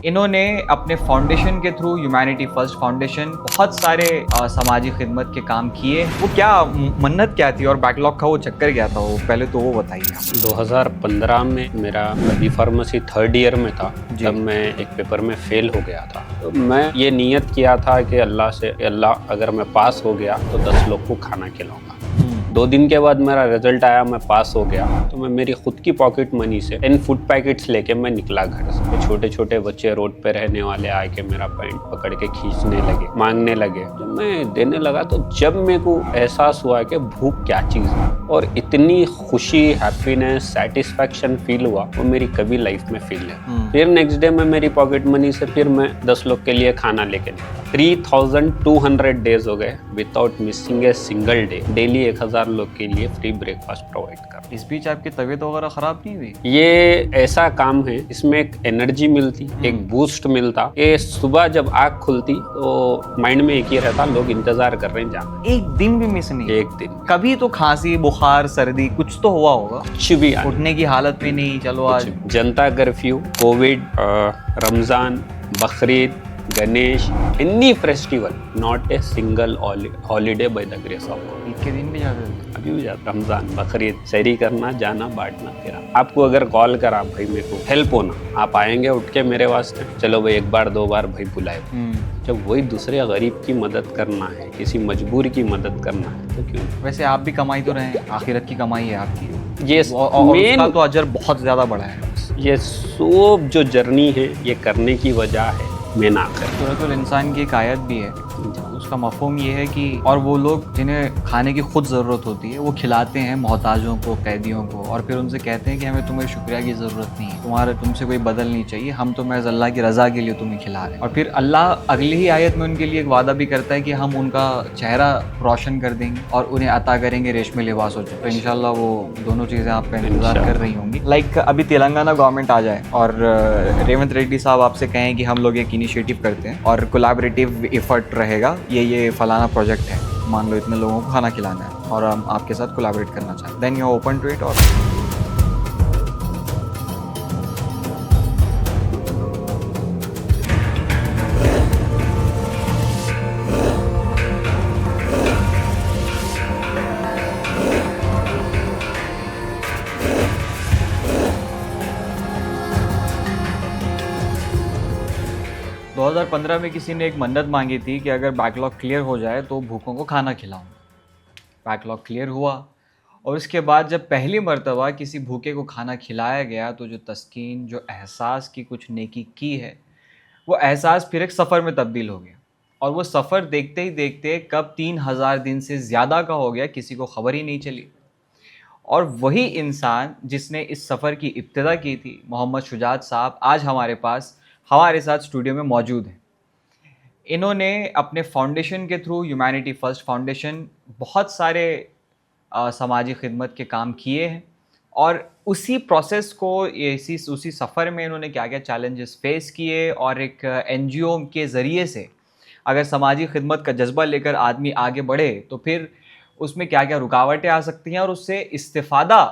इन्होंने अपने फाउंडेशन के थ्रू ह्यूमैनिटी फर्स्ट फाउंडेशन बहुत सारे समाजी खिदमत के काम किए। वो क्या मन्नत क्या थी और बैकलॉग का वो चक्कर क्या था, वो पहले तो वो बताइए आप। 2015 में मेरा बी फार्मेसी थर्ड ईयर में था, जी। तब मैं एक पेपर में फेल हो गया था। तो मैं ये नियत किया था कि अल्लाह से, अल्लाह अगर मैं पास हो गया तो 10 लोग को खाना खिलाऊंगा। 2 दिन के बाद मेरा रिजल्ट आया, मैं पास हो गया। तो मैं मेरी खुद की पॉकेट मनी से 10 फूड पैकेट्स लेके मैं निकला घर से। छोटे छोटे बच्चे रोड पे रहने वाले आके मेरा पैंट पकड़ के खींचने लगे, मांगने लगे। जब मैं देने लगा तो जब मेरे को एहसास हुआ कि भूख क्या चीज़ है और इतनी खुशी, हैप्पीनेस, सेटिस्फैक्शन फील हुआ, वो मेरी कभी लाइफ में फील है। फिर नेक्स्ट डे में मेरी पॉकेट मनी से फिर मैं 10 लोग के लिए खाना लेके निकला। 3200 डेज हो गए without missing a single day. Daily 1000 लोग के लिए फ्री ब्रेकफास्ट प्रोवाइड कर। इस बीच आपकी तबीयत वगैरह खराब नहीं हुई? ये ऐसा काम है, इसमें एक एनर्जी मिलती, एक बूस्ट मिलता। ये सुबह जब आँख खुलती तो माइंड में एक ही रहता, लोग इंतजार कर रहे हैं जाना। एक दिन भी मिस नहीं? एक दिन कभी तो खांसी, बुखार, सर्दी कुछ तो हुआ होगा? कुछ भी उठने की हालत में नहीं, चलो आज जनता curfew, Covid, Ramzan, Bakrid, Ganesh, any festival, not a single holiday by the grace of God. Eid के दिन भी जाते थे? अभी भी जाता, रमजान, बकरीद, सैरी करना, जाना, बांटना, फिर आपको अगर कॉल करा भाई मेरे को हेल्प होना, आप आएंगे उठ के मेरे वास्ते? चलो भाई, एक बार दो बार भाई बुलाए। जब वही दूसरे गरीब की मदद करना है, किसी मजबूर की मदद करना है, तो क्यों? वैसे आप भी कमाई तो रहे हैं, आखिरत की कमाई है आपकी। ये और उसका तो अजर बहुत ज्यादा बड़ा है। ये सब जो जर्नी है, ये करने की वजह है मैं ना कर। सूरतुल इंसान की एक आयत भी है, उसका मफहूम ये है कि और वो लोग जिन्हें खाने की खुद ज़रूरत होती है वो खिलाते हैं मोहताजों को, कैदियों को, और फिर उनसे कहते हैं कि हमें तुम्हें शुक्रिया की ज़रूरत नहीं है, तुमसे कोई बदल नहीं चाहिए, हम तो महज अल्लाह की रज़ा के लिए तुम्हें खिला रहे हैं। और फिर अल्लाह अगली ही आयत में उनके लिए एक वादा भी करता है कि हम उनका चेहरा रोशन कर देंगे और उन्हें अता करेंगे रेशमी लिबास हो चुके। तो इंशाल्लाह वो दोनों चीज़ें आपका इंतज़ार कर रही होंगी। लाइक अभी तेलंगाना गवर्नमेंट आ जाए और रेवंत रेड्डी साहब आपसे कहें कि हम लोग एक इनिशिएटिव करते हैं और कोलैबोरेटिव एफर्ट रहेगा, ये फलाना प्रोजेक्ट है, मान लो इतने लोगों को खाना खिलाना है और हम आपके साथ कोलैबोरेट करना चाहते हैं, then you are open to it? और 2015 में किसी ने एक मन्नत मांगी थी कि अगर बैकलॉग क्लियर हो जाए तो भूखों को खाना खिलाऊंगा। बैकलॉग क्लियर हुआ और उसके बाद जब पहली मर्तबा किसी भूखे को खाना खिलाया गया तो जो तस्कीन, जो एहसास की कुछ नेकी की है, वो एहसास फिर एक सफ़र में तब्दील हो गया। और वो सफ़र देखते ही देखते कब 3000 दिन से ज़्यादा का हो गया, किसी को खबर ही नहीं चली। और वही इंसान जिसने इस सफ़र की इब्तिदा की थी, मोहम्मद शुजात साहब, आज हमारे पास हमारे साथ स्टूडियो में मौजूद हैं। इन्होंने अपने फाउंडेशन के थ्रू, ह्यूमैनिटी फर्स्ट फाउंडेशन, बहुत सारे समाजी खिदमत के काम किए हैं और उसी प्रोसेस को, उसी सफ़र में इन्होंने क्या क्या चैलेंजेस फेस किए और एक एनजीओ के ज़रिए से अगर समाजी खिदमत का जज्बा लेकर आदमी आगे बढ़े तो फिर उसमें क्या क्या रुकावटें आ सकती हैं और उससे इस्तिफ़ादा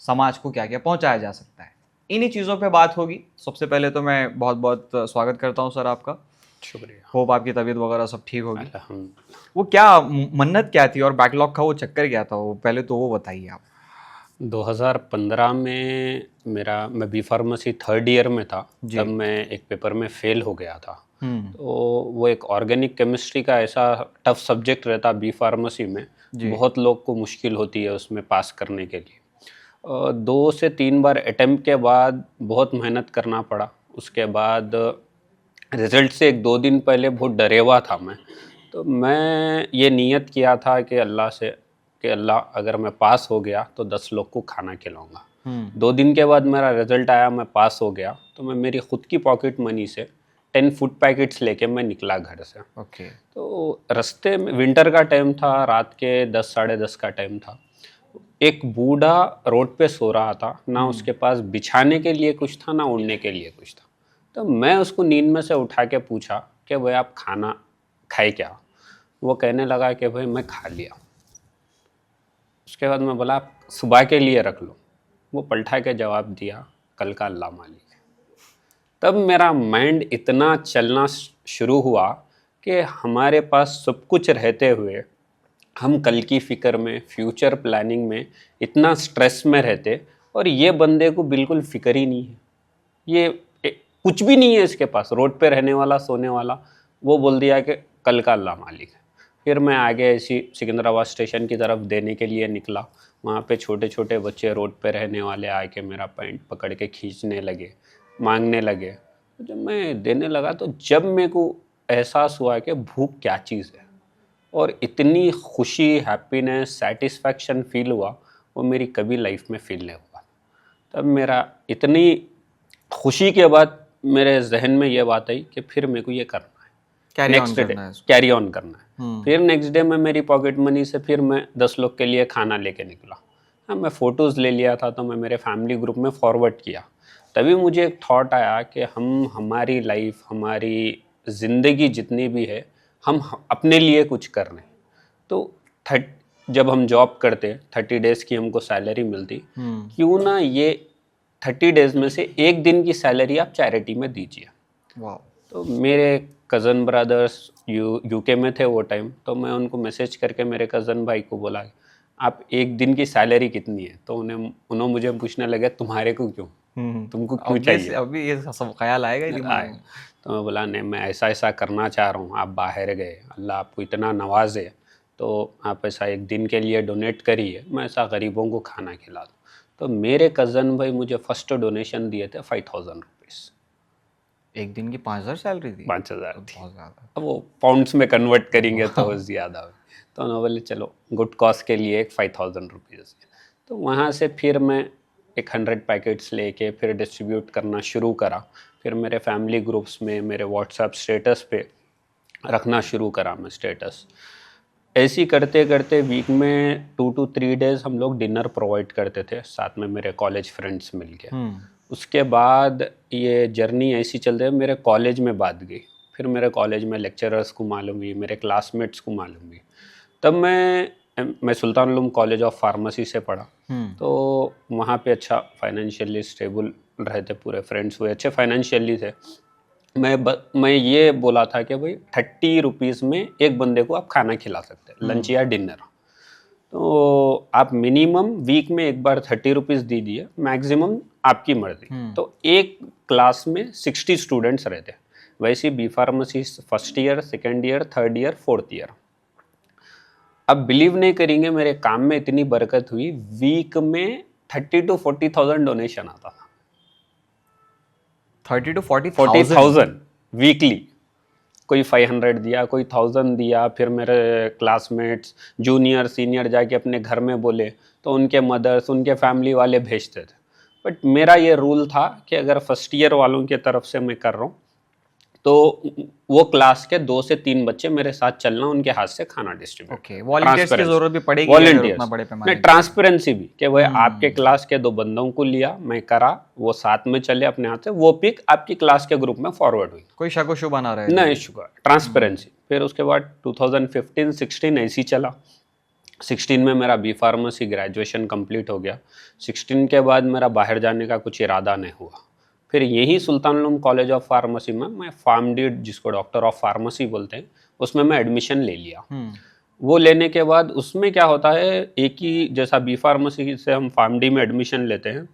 समाज को क्या क्या पहुंचाया जा सकता है। इन्हीं चीज़ों पे बात होगी। सबसे पहले तो मैं बहुत बहुत स्वागत करता हूं सर आपका। शुक्रिया। होप आपकी तबीयत वगैरह सब ठीक होगी। अल्हम्दुलिल्लाह। वो क्या मन्नत क्या थी और बैकलॉग का वो चक्कर क्या था, वो पहले तो वो बताइए आप। 2015 में मैं बी फार्मेसी थर्ड ईयर में था, तब मैं एक पेपर में फेल हो गया था। तो वो एक ऑर्गेनिक केमिस्ट्री का ऐसा टफ सब्जेक्ट रहता बी फार्मेसी में, बहुत लोग को मुश्किल होती है उसमें पास करने के लिए। 2 से 3 बार अटेम्प्ट के बाद बहुत मेहनत करना पड़ा। उसके बाद रिज़ल्ट से 1-2 दिन पहले बहुत डरे हुआ था मैं। तो मैं ये नियत किया था कि अल्लाह से, कि अल्लाह अगर मैं पास हो गया तो 10 लोग को खाना खिलाऊंगा। 2 दिन के बाद मेरा रिज़ल्ट आया, मैं पास हो गया। तो मैं मेरी खुद की पॉकेट मनी से 10 फूड पैकेट्स लेके मैं निकला घर से। तो रास्ते में विंटर का टाइम था, रात के 10 साढ़े 10 का टाइम था। एक बूढ़ा रोड पे सो रहा था, ना उसके पास बिछाने के लिए कुछ था, ना उड़ने के लिए कुछ था। तो मैं उसको नींद में से उठा के पूछा कि भाई आप खाना खाए क्या? वो कहने लगा कि भाई मैं खा लिया। उसके बाद मैं बोला आप सुबह के लिए रख लो। वो पलटा के जवाब दिया, कल का अल्लाह मालिक है। तब मेरा माइंड इतना चलना शुरू हुआ कि हमारे पास सब कुछ रहते हुए हम कल की फिक्र में, फ्यूचर प्लानिंग में इतना स्ट्रेस में रहते, और ये बंदे को बिल्कुल फिक्र ही नहीं है। ये कुछ भी नहीं है इसके पास, रोड पे रहने वाला, सोने वाला। वो बोल दिया कि कल का अल्लाह मालिक है। फिर मैं आगे ऐसी सिकंदराबाद स्टेशन की तरफ देने के लिए निकला। वहाँ पे छोटे छोटे बच्चे रोड पे रहने वाले आके मेरा पैंट पकड़ के खींचने लगे, मांगने लगे। जब मैं देने लगा तो जब मेरे को एहसास हुआ कि भूख क्या चीज़ है, और इतनी खुशी, हैप्पीनेस, सेटिस्फैक्शन फील हुआ, वो मेरी कभी लाइफ में फील नहीं हुआ। तब मेरा इतनी खुशी के बाद मेरे जहन में ये बात आई कि फिर मेरे को ये करना है, नेक्स्ट डे कैरी ऑन करना है। फिर नेक्स्ट डे में मेरी पॉकेट मनी से फिर मैं 10 लोग के लिए खाना लेके निकला। हाँ, मैं फ़ोटोज़ ले लिया था तो मैं मेरे फैमिली ग्रुप में फॉरवर्ड किया। तभी मुझे एक थॉट आया कि हमारी लाइफ, हमारी ज़िंदगी जितनी भी है, हम अपने लिए कुछ कर रहे हैं। तो जब हम जॉब करते 30 डेज़ की हमको सैलरी मिलती, क्यों ना ये 30 डेज़ में से एक दिन की सैलरी आप चैरिटी में दीजिए। वाह। तो मेरे कज़न ब्रदर्स यूके में थे वो टाइम, तो मैं उनको मैसेज करके मेरे कज़न भाई को बोला, आप एक दिन की सैलरी कितनी है? तो उन्होंने मुझे पूछने लगे, तुम्हारे को क्यों, तुमको क्यों चाहिए? अभी ये सब ख्याल आएगा ही दिमाग में। तो मैं बोला, नहीं, मैं ऐसा ऐसा करना चाह रहा हूँ, आप बाहर गए, अल्लाह आपको इतना नवाजे, तो आप ऐसा एक दिन के लिए डोनेट करिए, मैं ऐसा गरीबों को खाना खिला दूँ। तो मेरे कज़न भाई मुझे फर्स्ट डोनेशन दिए थे 5000 रुपीज़। एक दिन की 5000 सैलरी थी? 5000 थी। बहुत ज़्यादा। अब वो पाउंड्स में कन्वर्ट करेंगे तो ज़्यादा हो। तो उन्होंने बोले चलो गुड कॉज के लिए एक 5000 रुपीज़। तो वहाँ से फिर मैं एक 100 पैकेट्स लेके फिर डिस्ट्रीब्यूट करना शुरू करा। फिर मेरे फैमिली ग्रुप्स में, मेरे व्हाट्सएप स्टेटस पे रखना शुरू करा मैं स्टेटस। ऐसी करते करते वीक में 2 to 3 डेज़ हम लोग डिनर प्रोवाइड करते थे साथ में मेरे कॉलेज फ्रेंड्स मिल के। उसके बाद ये जर्नी ऐसी चल रही है, मेरे कॉलेज में बात गई। फिर मेरे कॉलेज में लेक्चरर्स को मालूम हुई, मेरे क्लासमेट्स को मालूम हुई। तब मैं सुल्तान उलूम कॉलेज ऑफ फार्मेसी से पढ़ा। तो वहाँ पे अच्छा फाइनेंशियली स्टेबल रहे थे, पूरे फ्रेंड्स हुए अच्छे फाइनेंशियली थे। मैं ये बोला था कि भाई 30 रुपीज़ में एक बंदे को आप खाना खिला सकते हैं, लंच या डिनर। तो आप मिनिमम वीक में एक बार 30 रुपीज़ दीजिए, मैक्सिमम आपकी मर्जी। तो एक क्लास में 60 स्टूडेंट्स रहते हैं। वैसे B pharmacy first year, second year, third year, fourth year. अब बिलीव नहीं करेंगे, मेरे काम में इतनी बरकत हुई, वीक में 30 to 40,000 डोनेशन आता था। 30 to 40,000 वीकली। कोई 500 दिया, कोई 1000 दिया। फिर मेरे क्लासमेट्स, जूनियर, सीनियर जाके अपने घर में बोले तो उनके मदर्स, उनके फैमिली वाले भेजते थे। बट मेरा ये रूल था कि अगर फर्स्ट ईयर वालों की तरफ से मैं कर रहा हूँ तो वो क्लास के 2 से 3 बच्चे मेरे साथ चलना, उनके हाथ से खाना डिस्ट्रीब्यूट। ओके, वॉलंटियर्स की जरूरत भी पड़ेगी अगर उतना बड़े पैमाने पे। ट्रांसपेरेंसी भी कि भाई आपके क्लास के 2 बंदों को लिया, मैं करा, वो साथ में चले अपने हाथ से, वो पिक आपकी क्लास के ग्रुप में फॉरवर्ड हुई, कोई शको शुबा ना रहे। नहीं शुक्र, ट्रांसपेरेंसी। फिर उसके बाद 2015-16 ऐसी चला। 16 में मेरा बी फार्मेसी ग्रेजुएशन कंप्लीट हो गया। 16 के बाद मेरा बाहर जाने का कुछ इरादा नहीं हुआ। फिर यही सुल्तान उलूम कॉलेज ऑफ फार्मेसी में मैं फार्मडी, जिसको डॉक्टर ऑफ फार्मेसी बोलते हैं, उसमें मैं एडमिशन ले लिया। वो लेने के बाद उसमें क्या होता है, एक ही जैसा बी फार्मेसी से हम फार्मडी में एडमिशन लेते हैं,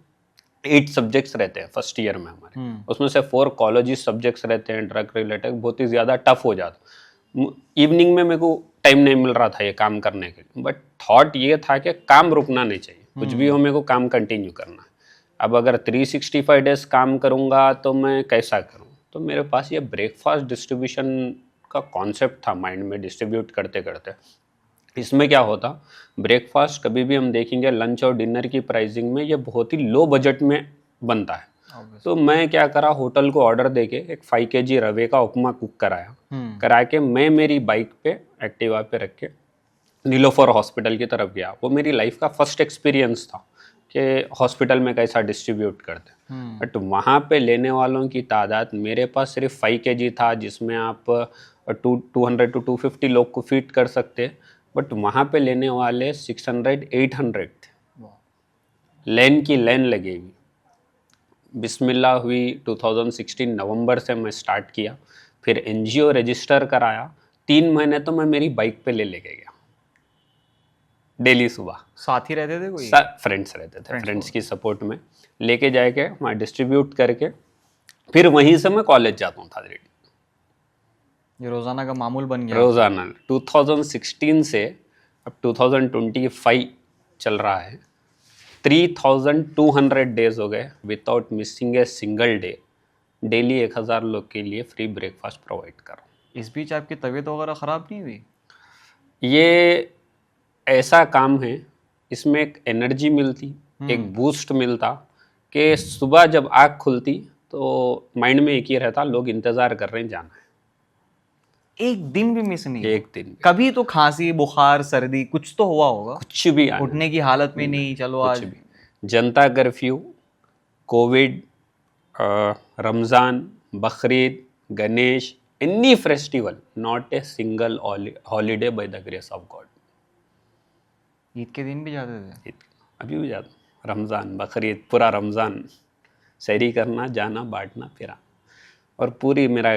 8 सब्जेक्ट्स रहते हैं फर्स्ट ईयर में हमारे। उसमें से 4 कॉलेजी सब्जेक्ट्स रहते हैं, ड्रग रिलेटेड, बहुत ही ज़्यादा टफ हो जाता। इवनिंग में मेरे को टाइम नहीं मिल रहा था ये काम करने के लिए, बट थॉट ये था कि काम रुकना नहीं चाहिए, कुछ भी हो मेरे को काम कंटिन्यू करना है। अब अगर 365 डेज काम करूँगा तो मैं कैसा करूँ? तो मेरे पास ये ब्रेकफास्ट डिस्ट्रीब्यूशन का कॉन्सेप्ट था माइंड में, डिस्ट्रीब्यूट करते करते। इसमें क्या होता, ब्रेकफास्ट कभी भी हम देखेंगे लंच और डिनर की प्राइसिंग में ये बहुत ही लो बजट में बनता है। तो मैं क्या करा, होटल को ऑर्डर देके एक 5 kg रवे का उपमा कुक करा के मैं मेरी बाइक पे, एक्टिवा पे रख के नीलोफर हॉस्पिटल की तरफ गया। वो मेरी लाइफ का फर्स्ट एक्सपीरियंस था कि हॉस्पिटल में कैसा डिस्ट्रीब्यूट करते। बट वहाँ पे लेने वालों की तादाद, मेरे पास सिर्फ 5 kg था जिसमें आप 200 to 250 लोग को फीड कर सकते, बट वहाँ पे लेने वाले 600-800 थे। लेन की लेन लगेगी। बिस्मिल्लाह हुई 2016 नवंबर से मैं स्टार्ट किया, फिर एनजीओ रजिस्टर कराया। 3 महीने तो मैं मेरी बाइक पे लेके गया डेली सुबह। साथ ही रहते थे कोई? फ्रेंड्स रहते थे, फ्रेंड्स की सपोर्ट में लेके जाके मैं डिस्ट्रीब्यूट करके फिर वहीं से मैं कॉलेज जाता था रेडी। ये रोजाना का मामूल बन गया? रोजाना 2016 से अब 2025 चल रहा है, 3200 डेज हो गए without missing a single day. Daily 1000 लोग के लिए फ्री ब्रेकफास्ट प्रोवाइड कर रहा हूँ। इस बीच आपकी तबीयत वगैरह ख़राब नहीं हुई? ये ऐसा काम है, इसमें एक एनर्जी मिलती, एक बूस्ट मिलता कि सुबह जब आँख खुलती तो माइंड में एक ही रहता, लोग इंतज़ार कर रहे हैं, जाना है। एक दिन भी मिस नहीं? एक दिन भी। कभी तो खांसी बुखार सर्दी कुछ तो हुआ होगा? कुछ भी आना, उठने की हालत में नहीं, चलो कुछ आज भी। जनता curfew, Covid, Ramzan, Bakrid, Ganesh, any festival, not a single holiday by the grace of God. Eid के दिन भी जाते थे? अभी भी जाता, रमज़ान बकरीद पूरा रमज़ान सैरी करना, जाना, बांटना, फिरा। और पूरी मेरा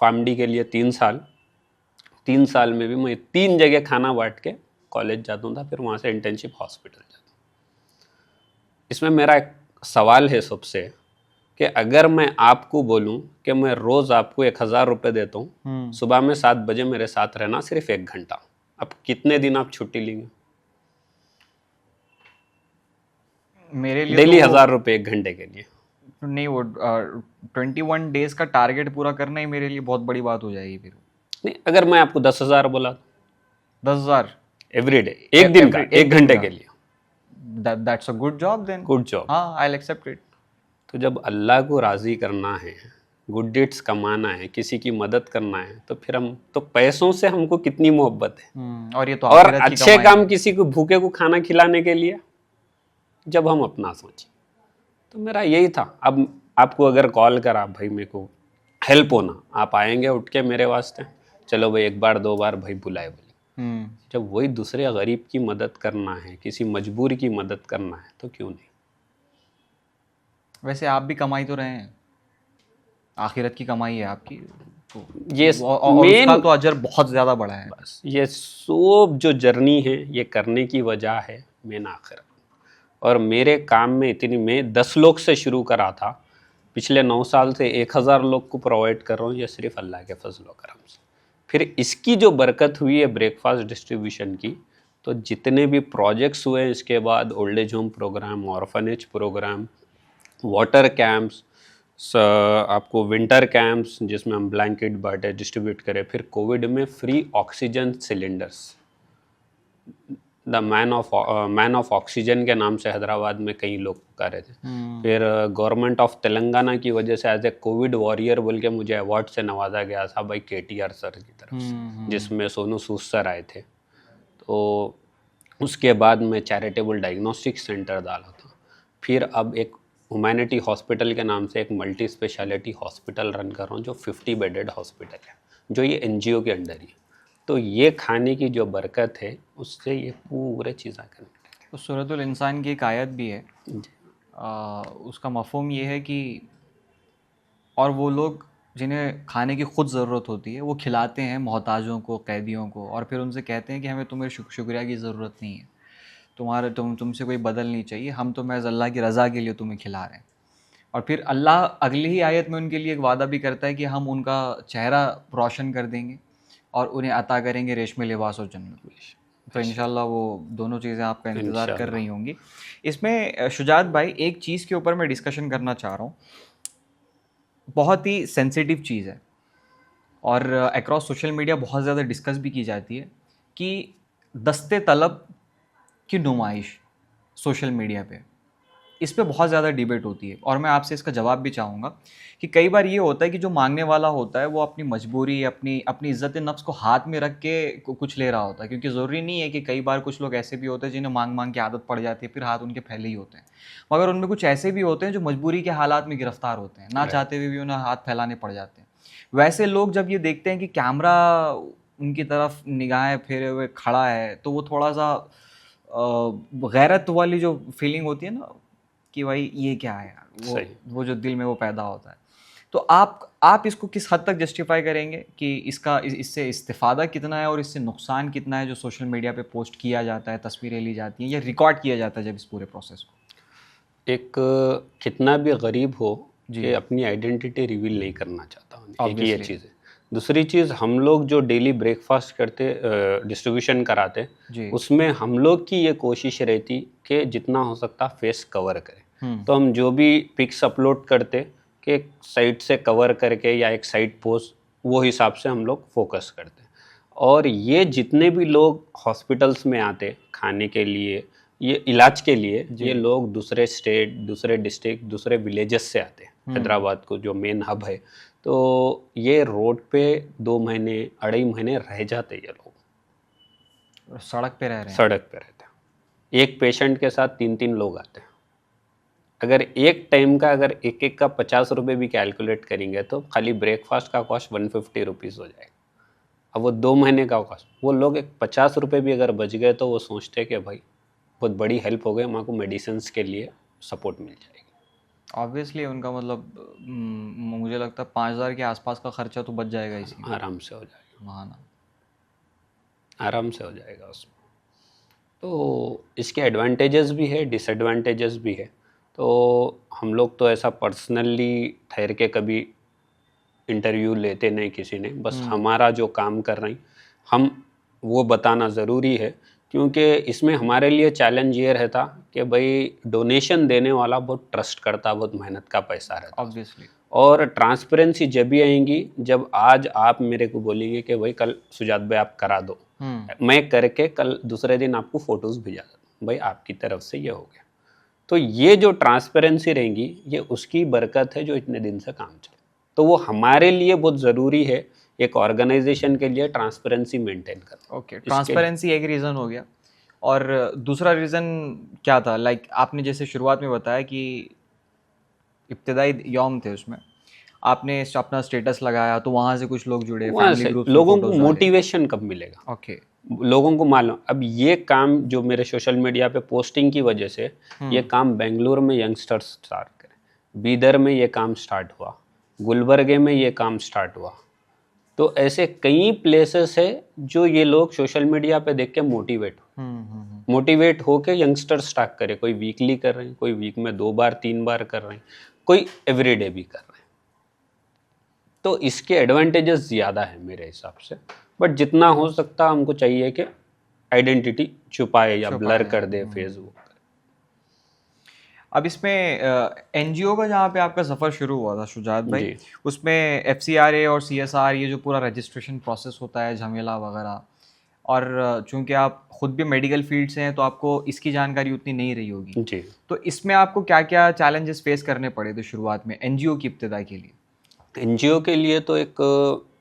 फैमिली के लिए 3 साल में भी मैं 3 जगह खाना बांट के कॉलेज जाता था, फिर वहाँ से इंटर्नशिप हॉस्पिटल जाता। इसमें मेरा एक सवाल है सबसे कि अगर मैं आपको बोलूं कि मैं रोज़ आपको 1000 रुपये देता हूँ, सुबह में 7 बजे मेरे साथ रहना सिर्फ 1 घंटा, अब कितने दिन आप छुट्टी लेंगे? मेरे लिए डेली तो 1000 रुपये 1 घंटे के लिए नहीं, वो 21 डेज का टारगेट पूरा करना ही मेरे लिए बहुत बड़ी बात हो जाएगी फिर। नहीं, अगर मैं आपको 10,000 बोला, 10,000 एवरी डे, एक दिन का, 1 घंटे के लिए, that's a good job then. Good job. हाँ, आई विल एक्सेप्ट इट। तो जब अल्लाह को राज़ी करना है, गुड डीड्स कमाना है, किसी की मदद करना है, तो फिर हम तो पैसों से हमको कितनी मोहब्बत है। और ये तो और आखिरत की अच्छे कमाई काम है। किसी को भूखे को खाना खिलाने के लिए जब हम अपना सोचें, तो मेरा यही था। अब आपको अगर कॉल करा, भाई मेरे को हेल्प होना, आप आएंगे उठ के मेरे वास्ते? चलो भाई, 1 बार 2 बार भाई बुलाए बोले। जब वही दूसरे गरीब की मदद करना है, किसी मजबूर की मदद करना है, तो क्यों नहीं। वैसे आप भी कमाई तो रहे हैं, आखिरत की कमाई है आपकी, तो ये और मेन उसका तो अजर बहुत ज़्यादा बड़ा है। बस ये सब जो जर्नी है, ये करने की वजह है मेन आखिरत। और मेरे काम में इतनी, मैं 10 लोग से शुरू करा था, पिछले 9 साल से 1000 लोग को प्रोवाइड कर रहा हूँ, ये सिर्फ अल्लाह के फजल व करम से। फिर इसकी जो बरकत हुई है ब्रेकफास्ट डिस्ट्रीब्यूशन की, तो जितने भी प्रोजेक्ट्स हुए इसके बाद, old age home program, orphanage program, water camps, आपको विंटर कैंप्स जिसमें हम ब्लैंकेट बांटे डिस्ट्रीब्यूट करें, फिर कोविड में free oxygen cylinders, the man of oxygen के नाम से हैदराबाद में कई लोग पुकारे थे। फिर गवर्नमेंट ऑफ तेलंगाना की वजह से एज ए कोविड वॉरियर बोल के मुझे अवार्ड से नवाजा गया था भाई KTR सर की तरफ से, जिसमें सोनू सूद सर आए थे। तो उसके बाद मैं चैरिटेबल डायग्नोस्टिक सेंटर डाला था। फिर अब एक ह्यूमैनिटी हॉस्पिटल के नाम से एक मल्टी स्पेशलिटी हॉस्पिटल रन कर रहा हूँ, जो 50 बेडेड हॉस्पिटल है, जो ये NGO के अंडर ही है। तो ये खाने की जो बरकत है, उससे ये पूरे चीज़ें कनेक्टेड है। तो सूरतुल इंसान की एक आयत भी है, उसका मफ़हूम ये है कि और वो लोग जिन्हें खाने की ख़ुद ज़रूरत होती है, वो खिलाते हैं मोहताजों को, कैदियों को, और फिर उनसे कहते हैं कि हमें तुम्हें शुक्रिया की ज़रूरत नहीं है, तुमसे कोई बदल नहीं चाहिए, हम तो महज़ अल्लाह की रज़ा के लिए तुम्हें खिला रहे हैं। और फिर अल्लाह अगली ही आयत में उनके लिए एक वादा भी करता है कि हम उनका चेहरा रोशन कर देंगे और उन्हें अता करेंगे रेशमी लिबास और जन्नत। तो इंशाल्लाह वो दोनों चीज़ें आपका इंतज़ार कर रही होंगी। इसमें शुजात भाई, एक चीज़ के ऊपर मैं डिस्कशन करना चाह रहा हूँ, बहुत ही सेंसिटिव चीज़ है और अक्रॉस सोशल मीडिया बहुत ज़्यादा डिस्कस भी की जाती है कि दस्ते तलब की नुमाइश सोशल मीडिया पे, इस पे बहुत ज़्यादा डिबेट होती है और मैं आपसे इसका जवाब भी चाहूँगा कि कई बार ये होता है कि जो मांगने वाला होता है वो अपनी मजबूरी, अपनी इज़्ज़त नफ्स को हाथ में रख के कुछ ले रहा होता है, क्योंकि ज़रूरी नहीं है कि कई बार कुछ लोग ऐसे भी होते हैं जिन्हें मांग मांग की आदत पड़ जाती है, फिर हाथ उनके फैले ही होते हैं, मगर उनमें कुछ ऐसे भी होते हैं जो मजबूरी के हालात में गिरफ्तार होते हैं, ना चाहते हुए भी उन्हें हाथ फैलाने पड़ जाते हैं। वैसे लोग जब ये देखते हैं कि कैमरा उनकी तरफ निगाहें फेरे हुए खड़ा है, तो वो थोड़ा सा गैरत वाली जो फीलिंग होती है ना, कि भाई ये क्या है यार, सही। वो जो दिल में वो पैदा होता है। तो आप इसको किस हद तक जस्टिफाई करेंगे कि इससे इस्तिफादा कितना है और इससे नुकसान कितना है जो सोशल मीडिया पे पोस्ट किया जाता है, तस्वीरें ली जाती हैं या रिकॉर्ड किया जाता है जब इस पूरे प्रोसेस को? एक कितना भी गरीब हो जी। कि अपनी आइडेंटिटी रिवील नहीं करना चाहता, एक ही ये ऑब्वियसली। चीज़ है। दूसरी चीज़, हम लोग जो डेली ब्रेकफास्ट करते डिस्ट्रीब्यूशन कराते, जी। उसमें हम लोग की ये कोशिश रहती कि जितना हो सकता फेस कवर करें। तो हम जो भी पिक्स अपलोड करते कि एक साइड से कवर करके या एक साइड पोस्ट, वो हिसाब से हम लोग फोकस करते। और ये जितने भी लोग हॉस्पिटल्स में आते खाने के लिए, ये इलाज के लिए, ये लोग दूसरे स्टेट, दूसरे डिस्ट्रिक्ट, दूसरे विलेजेस से आते हैं हैदराबाद को जो मेन हब है। तो ये रोड पे 2 महीने, 2.5 महीने रह जाते ये लोग, सड़क पे रह रहे हैं। सड़क पे रहते हैं। एक पेशेंट के साथ 3-3 लोग आते हैं। अगर एक टाइम का, अगर एक एक का 50 रुपये भी कैलकुलेट करेंगे तो खाली ब्रेकफास्ट का कॉस्ट 150 रुपीज़ हो जाएगा। अब वो 2 महीने का कॉस्ट, वो लोग एक 50 रुपये भी अगर बच गए तो वो सोचते हैं कि भाई बहुत बड़ी हेल्प हो गई, हमारे को मेडिसिन्स के लिए सपोर्ट मिल जाएगी। ऑब्वियसली उनका मतलब मुझे लगता है 5,000 के आसपास का खर्चा तो बच जाएगा इसी में। आराम से हो जाएगा, महाना। आराम से हो जाएगा उसमें। तो इसके एडवांटेजेस भी है, डिसएडवांटेजेस भी है। तो हम लोग तो ऐसा पर्सनली ठहर के कभी इंटरव्यू लेते नहीं किसी ने, बस हमारा जो काम कर रहे हैं हम वो बताना ज़रूरी है, क्योंकि इसमें हमारे लिए चैलेंज ये रहता कि भाई डोनेशन देने वाला बहुत ट्रस्ट करता, बहुत मेहनत का पैसा रहता। ऑब्वियसली। और ट्रांसपेरेंसी जब भी आएंगी जब आज आप मेरे को बोलेंगे कि भाई कल सुजात भाई आप करा दो, मैं करके कल दूसरे दिन आपको फोटोज़ भेजा दूँ, भाई आपकी तरफ से ये हो गया। तो ये जो ट्रांसपेरेंसी रहेंगी, ये उसकी बरकत है जो इतने दिन से काम चल। तो वो हमारे लिए बहुत ज़रूरी है, एक ऑर्गेनाइजेशन के लिए ट्रांसपेरेंसी मेंटेन करना। ओके, ट्रांसपेरेंसी एक रीज़न हो गया और दूसरा रीज़न क्या था? लाइक आपने जैसे शुरुआत में बताया कि इब्तिदाई यौम थे उसमें, आपने अपना स्टेटस लगाया तो वहाँ से कुछ लोग जुड़े, वहाँ फैमिली से ग्रुप से लोगों को फोटोज़ डाले। मोटिवेशन कब मिलेगा? ओके। लोगों को मालूम, अब ये काम जो मेरे सोशल मीडिया पे पोस्टिंग की वजह से ये काम बेंगलुरु में यंगस्टर्स स्टार्ट करे, बीदर में ये काम स्टार्ट हुआ, गुलबर्गे में ये काम स्टार्ट हुआ। तो ऐसे कई प्लेसेस है जो ये लोग सोशल मीडिया पे देख के मोटिवेट होके यंगस्टर्स स्टार्ट करे। कोई वीकली कर रहे हैं, कोई वीक में 2 बार 3 बार कर रहे हैं, कोई एवरीडे भी कर रहे हैं। तो इसके एडवांटेजेस ज़्यादा है मेरे हिसाब से, बट जितना हो सकता हमको चाहिए कि आइडेंटिटी छुपाए या ब्लर कर दे फेस वो। अब इसमें एनजीओ का जहाँ पे आपका सफ़र शुरू हुआ था शुजात भाई, जी। उसमें एफसीआरए और सीएसआर ये जो पूरा रजिस्ट्रेशन प्रोसेस होता है, झमेला वगैरह, और चूंकि आप खुद भी मेडिकल फील्ड से हैं तो आपको इसकी जानकारी उतनी नहीं रही होगी। जी। तो इसमें आपको क्या क्या चैलेंजेस फेस करने पड़े थे शुरुआत में एनजीओ की इब्तिदा के लिए? एनजीओ के लिए तो एक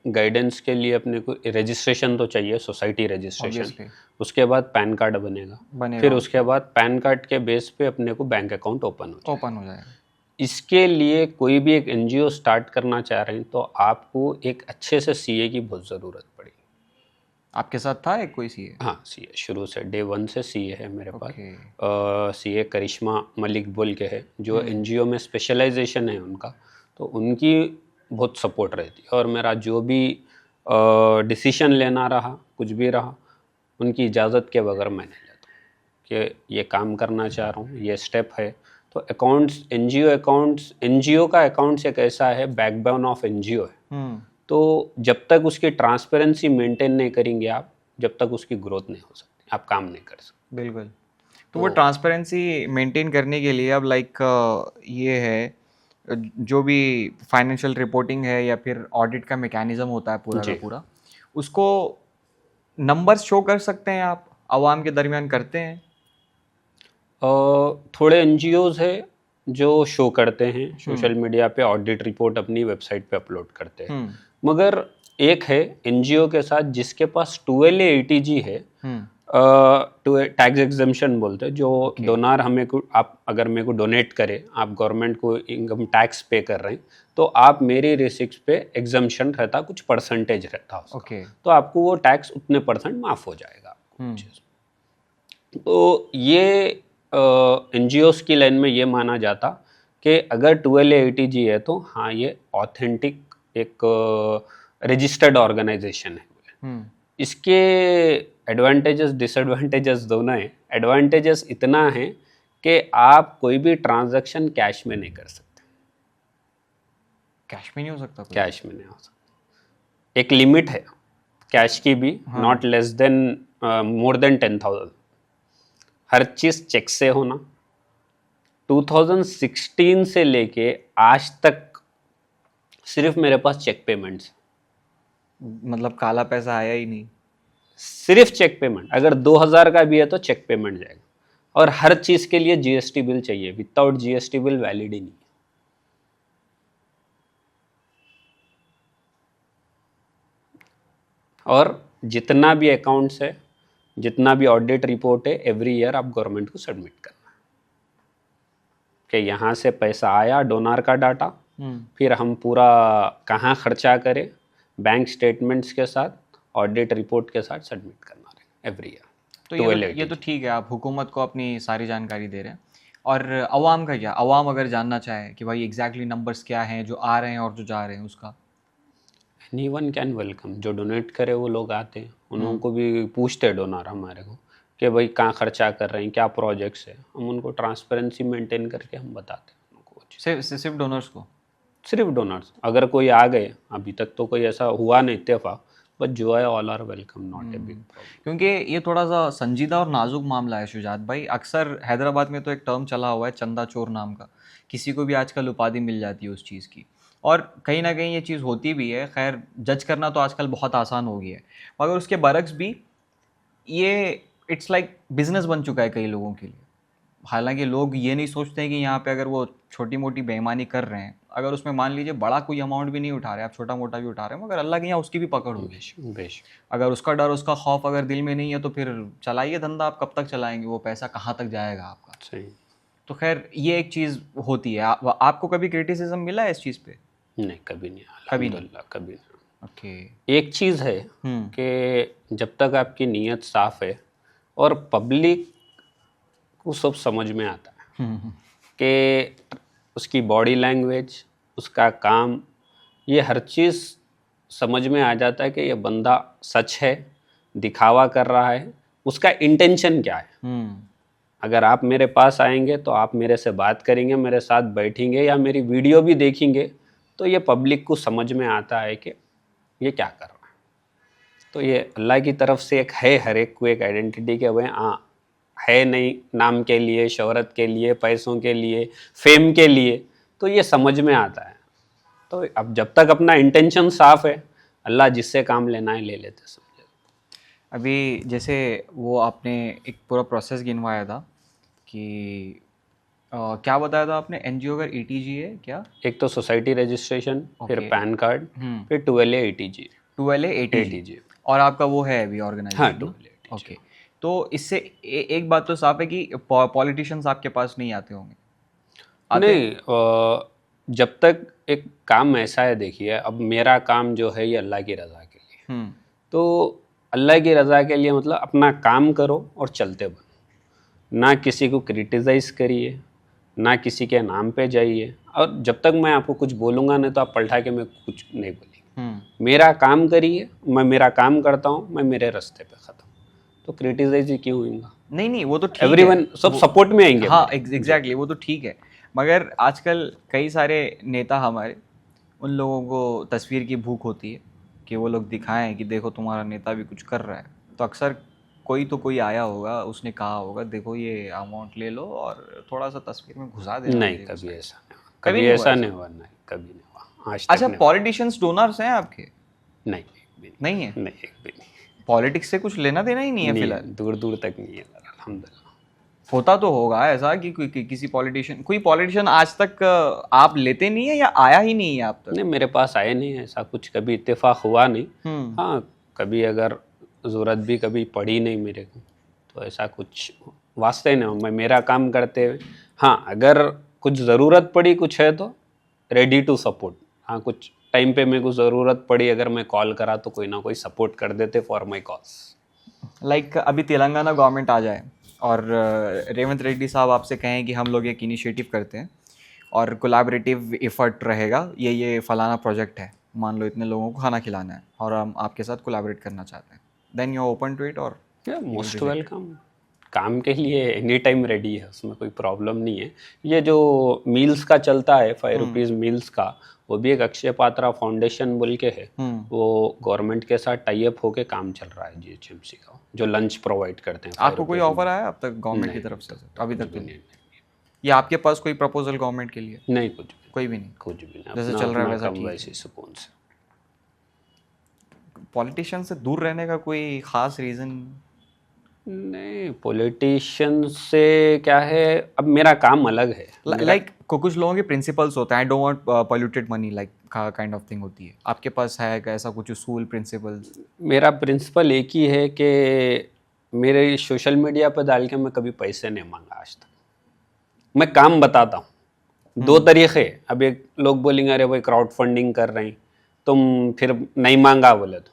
गाइडेंस के लिए अपने को रजिस्ट्रेशन तो चाहिए, सोसाइटी रजिस्ट्रेशन। Obviously। उसके बाद पैन कार्ड बनेगा, फिर उसके बाद पैन कार्ड के बेस पे अपने को बैंक अकाउंट ओपन हो जाएगा। इसके लिए कोई भी एक एनजीओ स्टार्ट करना चाह रहे हैं तो आपको एक अच्छे से सीए की बहुत ज़रूरत पड़ेगी। आपके साथ था एक कोई सीए? हाँ, सीए शुरू से डे 1 से सीए है मेरे पास। ओके। सीए करिश्मा मलिक बोल के है, जो एनजीओ में स्पेशलाइजेशन है उनका, तो उनकी बहुत सपोर्ट रहती है। और मेरा जो भी डिसीजन लेना रहा, कुछ भी रहा, उनकी इजाज़त के बगैर मैं नहीं लेता कि ये काम करना चाह रहा हूँ, ये स्टेप है। तो अकाउंट्स, एनजीओ का अकाउंट्स एक ऐसा है, बैकबोन ऑफ एनजीओ है। तो जब तक उसकी ट्रांसपेरेंसी मेंटेन नहीं करेंगे आप, जब तक उसकी ग्रोथ नहीं हो सकती, आप काम नहीं कर सकते। बिल्कुल। तो वो ट्रांसपेरेंसी मेंटेन करने के लिए अब लाइक ये है, जो भी फाइनेंशियल रिपोर्टिंग है या फिर ऑडिट का मैकेनिज्म होता है पूरा का पूरा, उसको नंबर्स शो कर सकते हैं आप आवाम के दरमियान, करते हैं? थोड़े एनजीओज है जो शो करते हैं सोशल मीडिया पे, ऑडिट रिपोर्ट अपनी वेबसाइट पे अपलोड करते हैं। मगर एक है एनजीओ के साथ जिसके पास 12A ATG है, टैक्स एग्जम्पशन बोलते हैं, जो डोनर हमें को, आप अगर मेरे को डोनेट करे, आप गवर्नमेंट को इनकम टैक्स पे कर रहे हैं, तो आप मेरी रिसिप्ट पे एग्जम्पशन रहता, कुछ परसेंटेज रहता उसका। तो आपको वो टैक्स उतने % माफ़ हो जाएगा। तो ये NGOs की लाइन में ये माना जाता कि अगर 12A80G है तो हाँ ये ऑथेंटिक एक रजिस्टर्ड ऑर्गेनाइजेशन है। इसके एडवांटेजेस डिसएडवांटेजेस दोनों हैं। एडवांटेजेस इतना है कि आप कोई भी ट्रांजैक्शन कैश में नहीं कर सकते। कैश में नहीं हो सकता कोई? कैश में नहीं हो सकता। एक लिमिट है कैश की भी, not less than more than 10,000। हर चीज चेक से होना। 2016 से लेके आज तक सिर्फ मेरे पास चेक पेमेंट्स, मतलब काला पैसा आया ही नहीं? सिर्फ चेक पेमेंट। अगर 2000 का भी है तो चेक पेमेंट जाएगा। और हर चीज के लिए GST बिल चाहिए, विदाउट GST बिल वैलिड ही नहीं। और जितना भी अकाउंट्स है, जितना भी ऑडिट रिपोर्ट है, एवरी ईयर आप गवर्नमेंट को सबमिट करना है कि यहाँ से पैसा आया, डोनर का डाटा, फिर हम पूरा कहाँ खर्चा करें, बैंक स्टेटमेंट्स के साथ, ऑडिट रिपोर्ट के साथ सबमिट करना है एवरी ईयर। तो ये तो ठीक है, आप हुकूमत को अपनी सारी जानकारी दे रहे हैं। और अवाम का क्या? अवाम अगर जानना चाहे कि भाई एग्जैक्टली नंबर्स क्या हैं जो आ रहे हैं और जो जा रहे हैं, उसका एनीवन कैन वेलकम। जो डोनेट करे वो लोग आते हैं, उनको भी पूछते हैं डोनर हमारे को कि भाई कहाँ खर्चा कर रहे हैं, क्या प्रोजेक्ट्स है। हम उनको ट्रांसपेरेंसी मेंटेन करके हम बताते हैं उनको। सिर्फ डोनर्स को? सिर्फ डोनर्स। अगर कोई आ गए, अभी तक तो कोई ऐसा हुआ नहीं इत्तेफाक, बट जो है all are welcome, not a big problem. क्योंकि ये थोड़ा सा संजीदा और नाजुक मामला है शुजात भाई। अक्सर हैदराबाद में तो एक टर्म चला हुआ है चंदा चोर नाम का, किसी को भी आजकल उपाधि मिल जाती है उस चीज़ की, और कहीं ना कहीं ये चीज़ होती भी है। खैर, जज करना तो आजकल बहुत आसान हो गया है, मगर उसके बरक्स भी ये इट्स लाइक बिजनेस बन चुका है कई लोगों के लिए। हालांकि लोग ये नहीं सोचते हैं कि यहाँ पे अगर वो छोटी मोटी बेईमानी कर रहे हैं, अगर उसमें मान लीजिए बड़ा कोई अमाउंट भी नहीं उठा रहे, आप छोटा मोटा भी उठा रहे हैं, मगर अल्लाह के यहाँ उसकी भी पकड़ होगी। बेशक। अगर उसका डर, उसका खौफ अगर दिल में नहीं है तो फिर चलाइए धंधा, आप कब तक चलाएंगे? वो पैसा कहाँ तक जाएगा आपका? सही। तो खैर ये एक चीज़ होती है। आपको कभी क्रिटिसिज्म मिला है इस चीज़ पे? नहीं, कभी नहीं, कभी नहीं? अल्हम्दुलिल्लाह कभी नहीं। ओके। एक चीज़ है कि जब तक आपकी नीयत साफ है और पब्लिक को सब समझ में आता है कि उसकी बॉडी लैंग्वेज, उसका काम, ये हर चीज़ समझ में आ जाता है कि ये बंदा सच है, दिखावा कर रहा है, उसका इंटेंशन क्या है। अगर आप मेरे पास आएंगे तो आप मेरे से बात करेंगे, मेरे साथ बैठेंगे या मेरी वीडियो भी देखेंगे, तो ये पब्लिक को समझ में आता है कि ये क्या कर रहा है। तो ये अल्लाह की तरफ से एक है, हर एक को एक आइडेंटिटी के वह हाँ है नहीं, नाम के लिए, शोहरत के लिए, पैसों के लिए, फेम के लिए, तो ये समझ में आता है। तो अब जब तक अपना इंटेंशन साफ है, अल्लाह जिससे काम लेना है ले लेते समझे। अभी जैसे वो आपने एक पूरा प्रोसेस गिनवाया था कि क्या बताया था आपने? एनजीओ अगर ETG है क्या? एक तो सोसाइटी रजिस्ट्रेशन, फिर ओके। पैन कार्ड, फिर 12A ATG। 12A ATG। और आपका वो है अभी ऑर्गेनाइजेशन? हाँ, 12A ATG। ओके। तो इससे एक बात तो साफ है कि पॉलिटिशियंस आपके पास नहीं आते होंगे? नहीं, जब तक एक काम ऐसा है, देखिए अब मेरा काम जो है ये अल्लाह की रज़ा के लिए, तो अल्लाह की रज़ा के लिए मतलब अपना काम करो और चलते बनो, ना किसी को क्रिटिसाइज करिए, ना किसी के नाम पे जाइए। और जब तक मैं आपको कुछ बोलूँगा नहीं तो आप पलटा के मैं कुछ नहीं बोलेंगे। मेरा काम करिए, मैं मेरा काम करता हूँ, मैं मेरे रास्ते पे ख़त्म। तो क्रिटिसाइज ही क्यों होगा? नहीं, वो तो ठीक एवरीवन सब सपोर्ट में आएंगे। हाँ, एग्जैक्टली, वो तो ठीक है। मगर आजकल कई सारे नेता हमारे, उन लोगों को तस्वीर की भूख होती है कि वो लोग दिखाएं कि देखो तुम्हारा नेता भी कुछ कर रहा है। तो अक्सर कोई आया होगा, उसने कहा होगा देखो ये अमाउंट ले लो और थोड़ा सा तस्वीर में घुसा देना। नहीं, कभी ऐसा नहीं, कभी ऐसा नहीं हुआ, नहीं कभी नहीं हुआ आज तक। अच्छा, पॉलिटिशियंस डोनर्स हैं आपके? नहीं, नहीं है? नहीं, एक भी नहीं। पॉलिटिक्स से कुछ लेना देना ही नहीं है फिलहाल? दूर दूर तक नहीं है, अल्हम्दुलिल्लाह। होता तो होगा ऐसा कि किसी कोई पॉलिटिशियन आज तक आप लेते नहीं है या आया ही नहीं है आप तक? नहीं, मेरे पास आए नहीं, ऐसा कुछ कभी इत्तेफाक हुआ नहीं। हाँ, कभी अगर ज़रूरत भी कभी पड़ी नहीं मेरे को, तो ऐसा कुछ वास्ते नहीं। मैं मेरा काम करते हुए, हाँ अगर कुछ ज़रूरत पड़ी, कुछ है तो रेडी टू सपोर्ट। हाँ, कुछ टाइम पे मेरे को ज़रूरत पड़ी, अगर मैं कॉल करा तो कोई ना कोई सपोर्ट कर देते फॉर माई कॉज। लाइक अभी तेलंगाना गवर्नमेंट आ जाए और रेवंत रेड्डी साहब आपसे कहें कि हम लोग एक इनिशिएटिव करते हैं और कोलैबोरेटिव एफर्ट रहेगा, ये फलाना प्रोजेक्ट है, मान लो इतने लोगों को खाना खिलाना है और हम आपके साथ कोलैबोरेट करना चाहते हैं, then you are open to it और मोस्ट वेलकम। काम के लिए एनी टाइम रेडी है, उसमें कोई प्रॉब्लम नहीं है। ये जो मील्स का चलता है ₹5 मील्स का, वो भी एक अक्षय पात्रा फाउंडेशन बोल के है, वो गवर्नमेंट के साथ टाई अप होके काम चल रहा है जीएचएमसी का, जो लंच प्रोवाइड करते हैं। आपको कोई ऑफर आया अब तक गवर्नमेंट की तरफ से? अभी तक तो नहीं। या आपके पास कोई प्रपोजल गवर्नमेंट के लिए? नहीं, कोई भी नहीं। कुछ भी नहीं, जैसे चल रहा है वैसा ठीक, ठीक वैसे सुकून से। पॉलिटिशियन से दूर रहने का कोई खास रीजन? नहीं, पॉलिटिशियन से क्या है, अब मेरा काम अलग है। लाइक कुछ लोगों के प्रिंसिपल्स होते हैं, I don't want polluted money, like kind of thing होती है। आपके पास है ऐसा कुछ उसूल, प्रिंसिपल्स? मेरा प्रिंसिपल एक ही है कि मेरे सोशल मीडिया पर डाल के मैं कभी पैसे नहीं मांगा आज तक। मैं काम बताता हूँ। दो तरीके, अब एक लोग बोलेंगे अरे भाई क्राउड फंडिंग कर रहे हैं तुम, फिर नहीं मांगा बोले तो।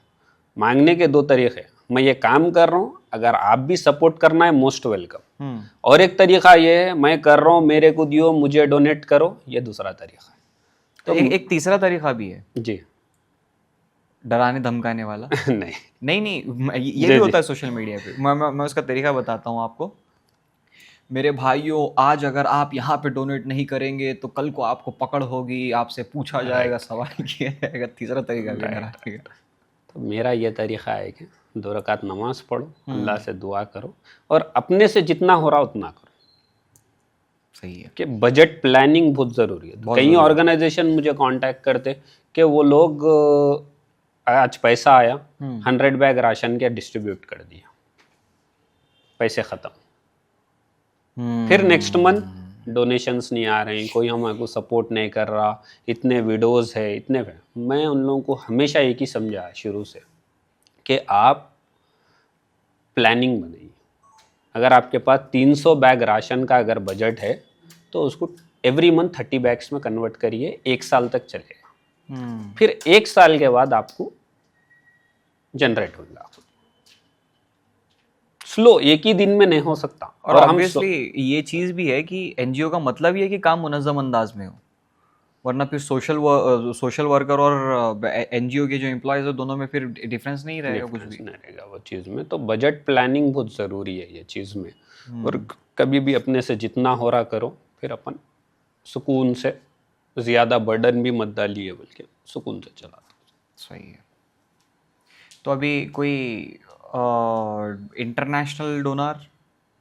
मांगने के दो तरीके, मैं ये काम कर रहा हूँ, अगर आप भी सपोर्ट करना है मोस्ट वेलकम। और एक तरीका ये है, मैं कर रहा हूँ, मेरे को दियो, मुझे डोनेट करो, ये दूसरा तरीका है। तो एक तीसरा तरीका भी है जी, डराने धमकाने वाला? नहीं नहीं, ये भी होता है सोशल मीडिया पे। मैं उसका तरीका बताता हूँ आपको। मेरे भाइयों, आज अगर आप यहाँ पे डोनेट नहीं करेंगे तो कल को आपको पकड़ होगी, आपसे पूछा जाएगा, सवाल किया जाएगा। तीसरा तरीका भी डराने का। तो मेरा ये तरीका है कि 2 रकात नमाज पढ़ो, अल्लाह से दुआ करो और अपने से जितना हो रहा उतना करो। सही है कि बजट प्लानिंग बहुत ज़रूरी है। कई ऑर्गेनाइजेशन मुझे कांटेक्ट करते कि वो लोग आज पैसा आया, 100 बैग राशन के डिस्ट्रीब्यूट कर दिया, पैसे ख़त्म। फिर नेक्स्ट मंथ डोनेशंस नहीं आ रहे हैं, कोई हमारे सपोर्ट नहीं कर रहा, इतने विडोज़ है, इतने। मैं उन लोगों को हमेशा एक ही समझा शुरू से कि आप प्लानिंग बनाइए। अगर आपके पास 300 बैग राशन का अगर बजट है तो उसको एवरी मंथ 30 बैग्स में कन्वर्ट करिए, 1 साल तक चलेगा। फिर 1 साल के बाद आपको जनरेट होगा। स्लो, एक ही दिन में नहीं हो सकता। और ऑब्वियसली ये चीज़ भी है कि एनजीओ का मतलब ये है कि काम मुनज़्ज़म अंदाज में हो, वरना फिर सोशल वर्कर और एनजीओ के जो एम्प्लॉयज़ है दोनों में फिर डिफरेंस नहीं रहेगा, कुछ भी नहीं रहेगा वो चीज़ में। तो बजट प्लानिंग बहुत ज़रूरी है ये चीज़ में। और कभी भी अपने से जितना हो रहा करो, फिर अपन सुकून से, ज़्यादा बर्डन भी मत डालिए, बल्कि सुकून से चला। सही है। तो अभी कोई इंटरनेशनल डोनर?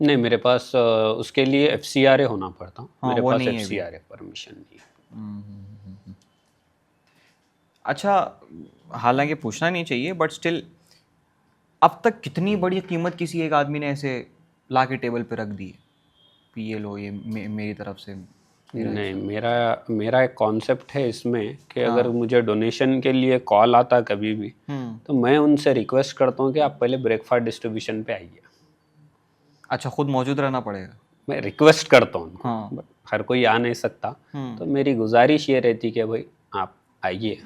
नहीं, मेरे पास उसके लिए FCRA होना पड़ता। मेरे पास FCRA परमिशन नहीं है। अच्छा, हालांकि पूछना नहीं चाहिए, बट स्टिल अब तक कितनी बड़ी कीमत किसी एक आदमी ने ऐसे ला के टेबल पे रख दी है कि ये लो, ये मेरी तरफ से? नहीं, मेरा एक कॉन्सेप्ट है इसमें कि अगर मुझे डोनेशन के लिए कॉल आता कभी भी, तो मैं उनसे रिक्वेस्ट करता हूँ कि आप पहले ब्रेकफास्ट डिस्ट्रीब्यूशन पे आइए। अच्छा, खुद मौजूद रहना पड़ेगा? मैं रिक्वेस्ट करता हूँ, हर कोई आ नहीं सकता, तो मेरी गुजारिश ये रहती कि भाई आप आइए,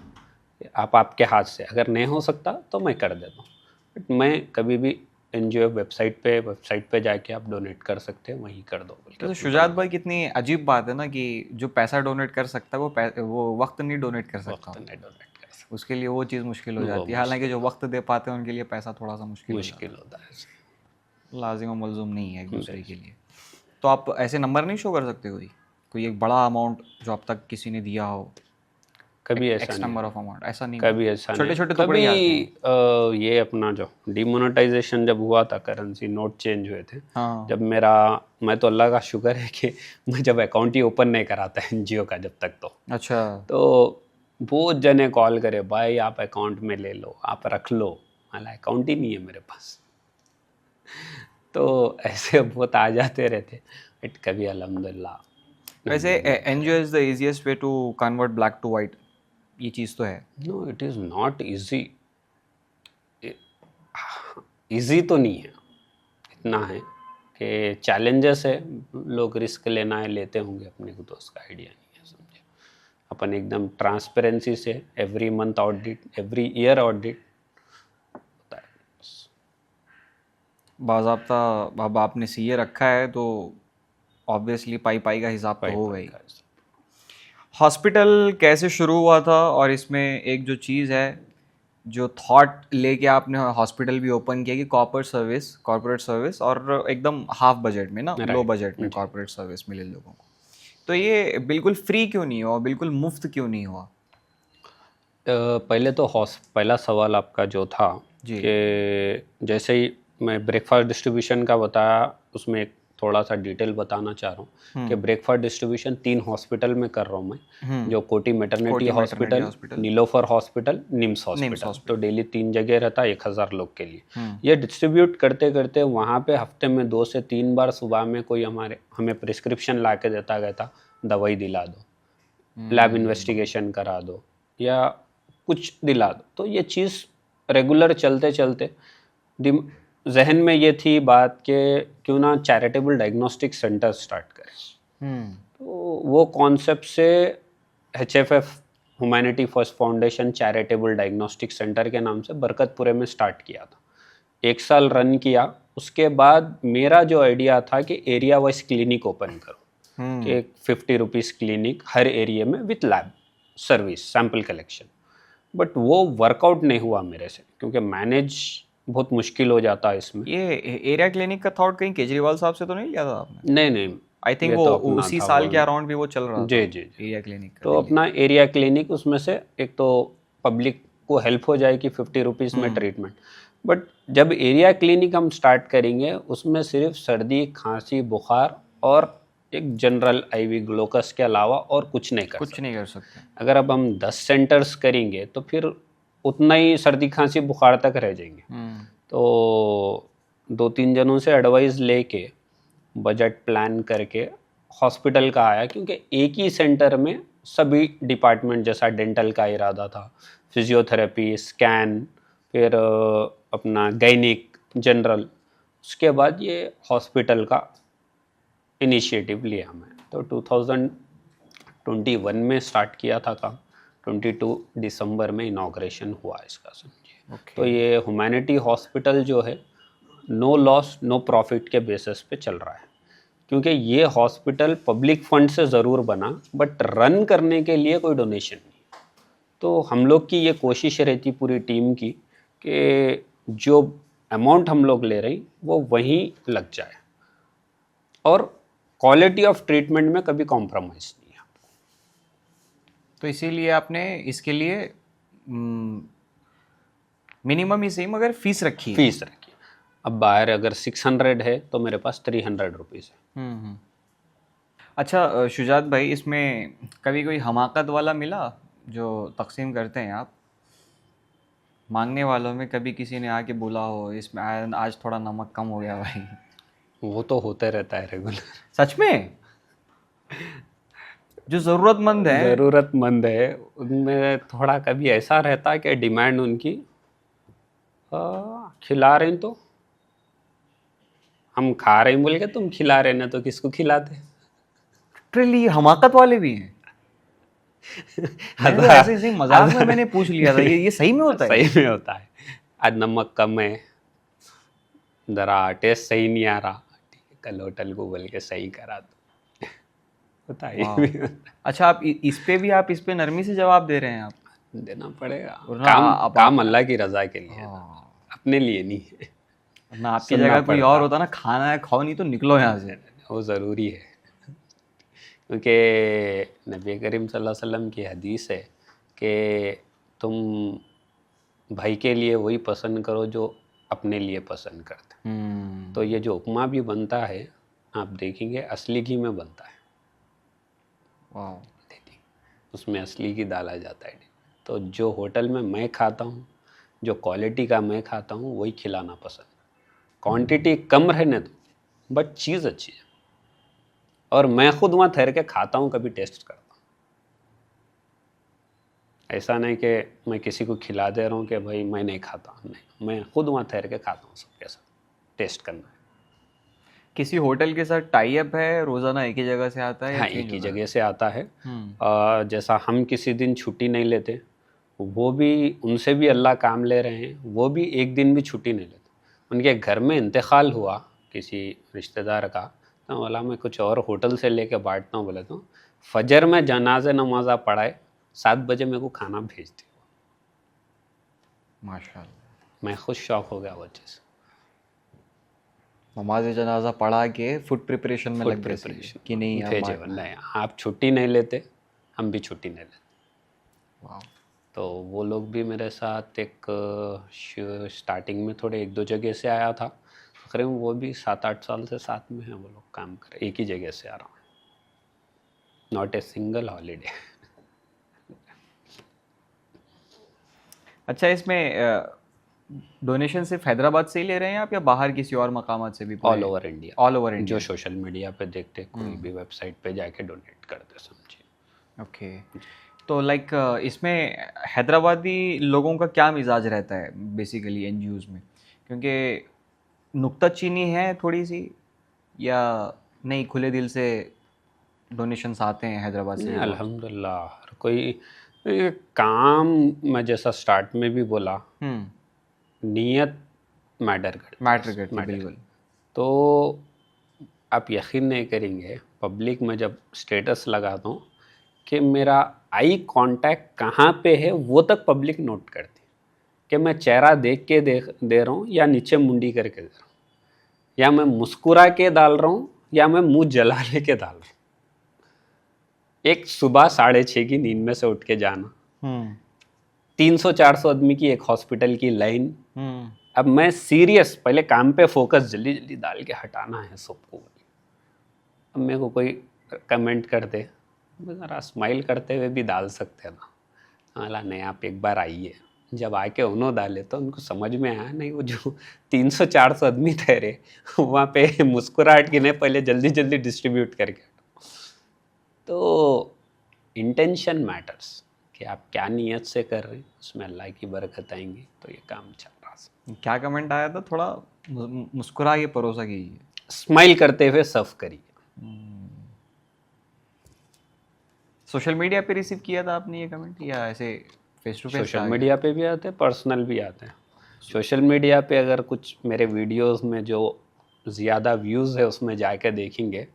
आप आपके हाथ से, अगर नहीं हो सकता तो मैं कर देता हूँ। बट मैं कभी भी एनजीओ वेबसाइट पे जाके आप डोनेट कर सकते हैं, वहीं कर दो। तो शुजात भाई, कितनी अजीब बात है ना कि जो पैसा डोनेट कर सकता है वो वक्त नहीं डोनेट कर सकता। उसके लिए वो चीज़ मुश्किल हो जाती है। हालांकि जो वक्त दे पाते हैं उनके लिए पैसा थोड़ा सा मुश्किल होता है। लाजिम और मलजूम नहीं है एक दूसरे के लिए। तो आप ऐसे नंबर नहीं शो कर सकते? कोई एक बड़ा अमाउंट जो अब तक किसी ने दिया हो? कभी ऐसा नहीं, नंबर ऑफ अमाउंट ऐसा नहीं, कभी ऐसा छोटे छोटे टुकड़े ही आते हैं। ये अपना जो डिमोनेटाइजेशन जब हुआ था, करेंसी नोट चेंज हुए थे, जब मैं तो अल्लाह का शुक्र है कि मैं जब अकाउंट ही ओपन नहीं कराता एनजीओ का जब तक। तो अच्छा, तो बहुत जने कॉल करे, भाई आप अकाउंट में ले लो, आप रख लो। हालांकि अकाउंट ही नहीं है मेरे पास। तो ऐसे बहुत आ जाते रहते, बट कभी अल्हम्दुलिल्लाह। वैसे NGO is the easiest way to convert black to white, ये चीज़ तो है। No, it is not easy. Easy तो नहीं है, इतना है कि चैलेंजेस है, लोग रिस्क लेना है लेते होंगे, अपने को तो उसका आइडिया नहीं है, समझे। अपन एकदम ट्रांसपेरेंसी से every month audit, every year audit होता है। बाज़ाब्ता अब आपने सीए रखा है तो ऑब्वियसली पाई पाई का हिसाब तो पाई होगा पाई ही। का हिसाब। हॉस्पिटल कैसे शुरू हुआ था, और इसमें एक जो चीज़ है, जो थॉट लेके आपने हॉस्पिटल भी ओपन किया कि कॉर्पोरेट सर्विस और एकदम हाफ बजट में ना, लो राइट बजट में जी। कॉर्पोरेट सर्विस मिले लोगों को, तो ये बिल्कुल फ्री क्यों नहीं हुआ, बिल्कुल मुफ्त क्यों नहीं हुआ? पहले तो पहला सवाल आपका जो था जी। कि जैसे ही मैं ब्रेकफास्ट डिस्ट्रीब्यूशन का बताया, उसमें एक थोड़ा सा डिटेल बताना चाह रहा हूँ कि ब्रेकफास्ट डिस्ट्रीब्यूशन 3 हॉस्पिटल में कर रहा हूँ मैं, जो Koti maternity Koti maternity hospital, hospital, Niloufer hospital, NIMS NIMS hospital. तो हॉस्पिटल। डेली 3 जगह रहता, 1000 लोग के लिए। ये डिस्ट्रीब्यूट करते करते वहाँ पे हफ्ते में 2 से 3 बार सुबह में कोई हमें प्रिस्क्रिप्शन ला के देता गया था, दवाई दिला दो, लैब इन्वेस्टिगेशन करा दो, या कुछ दिला दो। तो ये चीज़ रेगुलर चलते चलते जहन में ये थी बात कि क्यों ना चैरिटेबल डायग्नोस्टिक सेंटर स्टार्ट करें। तो वो कॉन्सेप्ट से HFF, humanity first foundation charitable diagnostic centre के नाम से बरकतपुरे में स्टार्ट किया था। 1 साल रन किया। उसके बाद मेरा जो आइडिया था कि एरिया वाइज क्लिनिक ओपन करो, कि 50 रुपीज़ क्लिनिक हर एरिया में with lab service, sample collection. But वो वर्कआउट नहीं हुआ मेरे से, क्योंकि मैनेज बहुत मुश्किल हो जाता है इसमें। ये एरिया क्लिनिक का थॉट कहीं केजरीवाल साहब से तो नहीं लिया था आपने? नहीं नहीं, आई थिंक ये वो तो अपना उसी था साल वो। के अराउंड भी वो चल रहा जी था, जी जी। एरिया क्लिनिक का तो दिल्ली। अपना एरिया क्लिनिक, उसमें से एक तो पब्लिक को हेल्प हो जाएगी 50 रुपीज़ में ट्रीटमेंट। बट जब एरिया क्लिनिक हम स्टार्ट करेंगे, उसमें सिर्फ सर्दी, खांसी, बुखार और एक जनरल IV ग्लूकोस के अलावा और कुछ नहीं कर कुछ सकते। नहीं कर सकते। अगर अब हम 10 सेंटर्स करेंगे तो फिर उतना ही सर्दी, खांसी, बुखार तक रह जाएंगे। तो 2-3 जनों से एडवाइस लेके बजट प्लान करके हॉस्पिटल का आया, क्योंकि एक ही सेंटर में सभी डिपार्टमेंट, जैसा डेंटल का इरादा था, फिजियोथेरेपी, स्कैन, फिर अपना गायनिक, जनरल। उसके बाद ये हॉस्पिटल का इनिशिएटिव लिया मैं। तो 2021 में स्टार्ट किया था काम, 22 दिसंबर में इनॉग्रेशन हुआ इसका, समझिए। तो ये ह्यूमैनिटी हॉस्पिटल जो है, नो लॉस नो प्रॉफिट के बेसिस पे चल रहा है, क्योंकि ये हॉस्पिटल पब्लिक फंड से ज़रूर बना, बट रन करने के लिए कोई डोनेशन नहीं। तो हम लोग की ये कोशिश रहती पूरी टीम की कि जो अमाउंट हम लोग ले रहे हैं वो वहीं लग जाए, और क्वालिटी ऑफ ट्रीटमेंट में कभी कॉम्प्रोमाइज़ नहीं है। तो इसीलिए आपने इसके लिए मिनिमम ही सही मगर फीस रखी है। फीस रखी। अब बाहर अगर 600 है तो मेरे पास 300 रुपीज़ है। अच्छा शुजात भाई, इसमें कभी कोई हमाकत वाला मिला जो तकसीम करते हैं आप? मांगने वालों में कभी किसी ने आके बोला हो इसमें आज थोड़ा नमक कम हो गया भाई? वो तो होते रहता है रेगुलर। सच में? जो ज़रूरतमंद है। ज़रूरतमंद है उनमें थोड़ा कभी ऐसा रहता है कि डिमांड उनकी खिला रहे हैं, तो हम खा रहे हैं बोल के तुम खिला रहे ना, तो किसको खिलाते? लिटरली हमाकत वाले भी हैं। मैंने तो ऐसे ही मजाक में मैंने पूछ लिया था, ये सही में होता है? सही में होता है। आज नमक कम है, जरा टेस्ट सही नहीं आ रहा, ठीक है, कल होटल को बोल के सही करा दो। होता है ये भी होता है। अच्छा, आप इस पे नरमी से जवाब दे रहे हैं आप? देना पड़ेगा, वरना काम अल्लाह की रज़ा के लिए, अपने लिए नहीं है। ना आपकी जगह कोई और होता ना, खाना है खाओ नहीं तो निकलो यहाँ से। वो ज़रूरी है, क्योंकि नबी करीम सल्लल्लाहु अलैहि वसल्लम की हदीस है कि तुम भाई के लिए वही पसंद करो जो अपने लिए पसंद करते। तो ये जो उपमा भी बनता है, आप देखेंगे असली घी में बनता है। वाह। उसमें असली घी डाला जाता है। तो जो होटल में मैं खाता हूँ, जो क्वालिटी का मैं खाता हूँ, वही खिलाना पसंद। क्वांटिटी कम रहने दो, बट चीज़ अच्छी है। और मैं खुद वहाँ ठहर के खाता हूँ, कभी टेस्ट करता हूँ। ऐसा नहीं कि मैं किसी को खिला दे रहा हूँ कि भाई मैं नहीं खाता, नहीं, मैं खुद वहाँ ठहर के खाता हूँ, सबके साथ टेस्ट करना है। किसी होटल के साथ टाई अप है, रोज़ाना एक ही जगह से आता है? हाँ, एक ही जगह से आता है। जैसा हम किसी दिन छुट्टी नहीं लेते, वो भी उनसे भी अल्लाह काम ले रहे हैं, वो भी एक दिन भी छुट्टी नहीं लेते। उनके घर में इंतकाल हुआ किसी रिश्तेदार का, तो बोला मैं कुछ और होटल से लेके बांटता हूँ, बोले तो फजर में जनाजे नमाजा पढ़ाए, 7 बजे मेरे को खाना भेज दिया। माशाल्लाह। मैं खुद शौक हो गया वो चीज़। नमाज जनाजा पढ़ा के फूड प्रिपरेशन में फूड लग गए सीधे प्रिपरेशन कि नहीं आप भेजे, बांटना है। नहीं आप छुट्टी नहीं लेते, हम भी छुट्टी नहीं लेते। वाह। तो वो लोग भी मेरे साथ एक स्टार्टिंग में थोड़े 1-2 जगह से आया था, तकरीबन वो भी 7-8 साल से साथ में हैं वो लोग, काम कर एक ही जगह से आ रहा हूँ, नॉट ए सिंगल हॉलीडे। अच्छा, इसमें डोनेशन सिर्फ हैदराबाद से ही ले रहे हैं आप या बाहर किसी और मकामात से भी? All over India, all over जो इंडिया। सोशल मीडिया पे देखते कोई भी वेबसाइट पे जाके डोनेट करते समझिए। ओके। तो लाइक इसमें हैदराबादी लोगों का क्या मिजाज रहता है बेसिकली एनजीओज में? क्योंकि नुक्ताचीनी है थोड़ी सी, या नहीं खुले दिल से डोनेशंस आते हैं हैदराबाद से नहीं भी बहुत? अल्हम्दुलिल्लाह, हर कोई ये काम, मैं जैसा स्टार्ट में भी बोला, नीयत मैटर करती है, मैटर करती, बिल्कुल। तो आप यकीन नहीं करेंगे, पब्लिक में जब स्टेटस लगाता हूँ कि मेरा आई कांटेक्ट कहाँ पे है वो तक पब्लिक नोट करती है, कि मैं चेहरा देख के दे रहा हूँ या नीचे मुंडी करके दे रहा हूँ, या मैं मुस्कुरा के डाल रहा हूँ या मैं मुंह जला लेके डाल रहा हूँ। एक सुबह 6:30 की नींद में से उठ के जाना, 300-400 आदमी की एक हॉस्पिटल की लाइन, अब मैं सीरियस पहले काम पे फोकस जल्दी जल्दी डाल के हटाना है सबको। अब मेरे को कोई कमेंट करते, ज़रा स्माइल करते हुए भी डाल सकते हैं ना, बोला नहीं आप एक बार आइए। जब आके उन्होंने डाले तो उनको समझ में आया नहीं, वो जो 300-400 आदमी ठहरे वहाँ पे मुस्कुराहट की नहीं, पहले जल्दी जल्दी डिस्ट्रीब्यूट करके। तो इंटेंशन मैटर्स, कि आप क्या नीयत से कर रहे हैं, उसमें अल्लाह की बरकत आएंगी, तो ये काम चल रहा है। क्या कमेंट आया था? थोड़ा मुस्कुरा के परोसा कीजिए, स्माइल करते हुए सर्व करिए। सोशल मीडिया पे रिसीव किया था आपने ये कमेंट या ऐसे face to face? Social media पे भी आते हैं, पर्सनल भी आते हैं। सोशल मीडिया पे अगर कुछ मेरे वीडियोस में जो ज़्यादा व्यूज़ है उसमें जाके देखेंगे,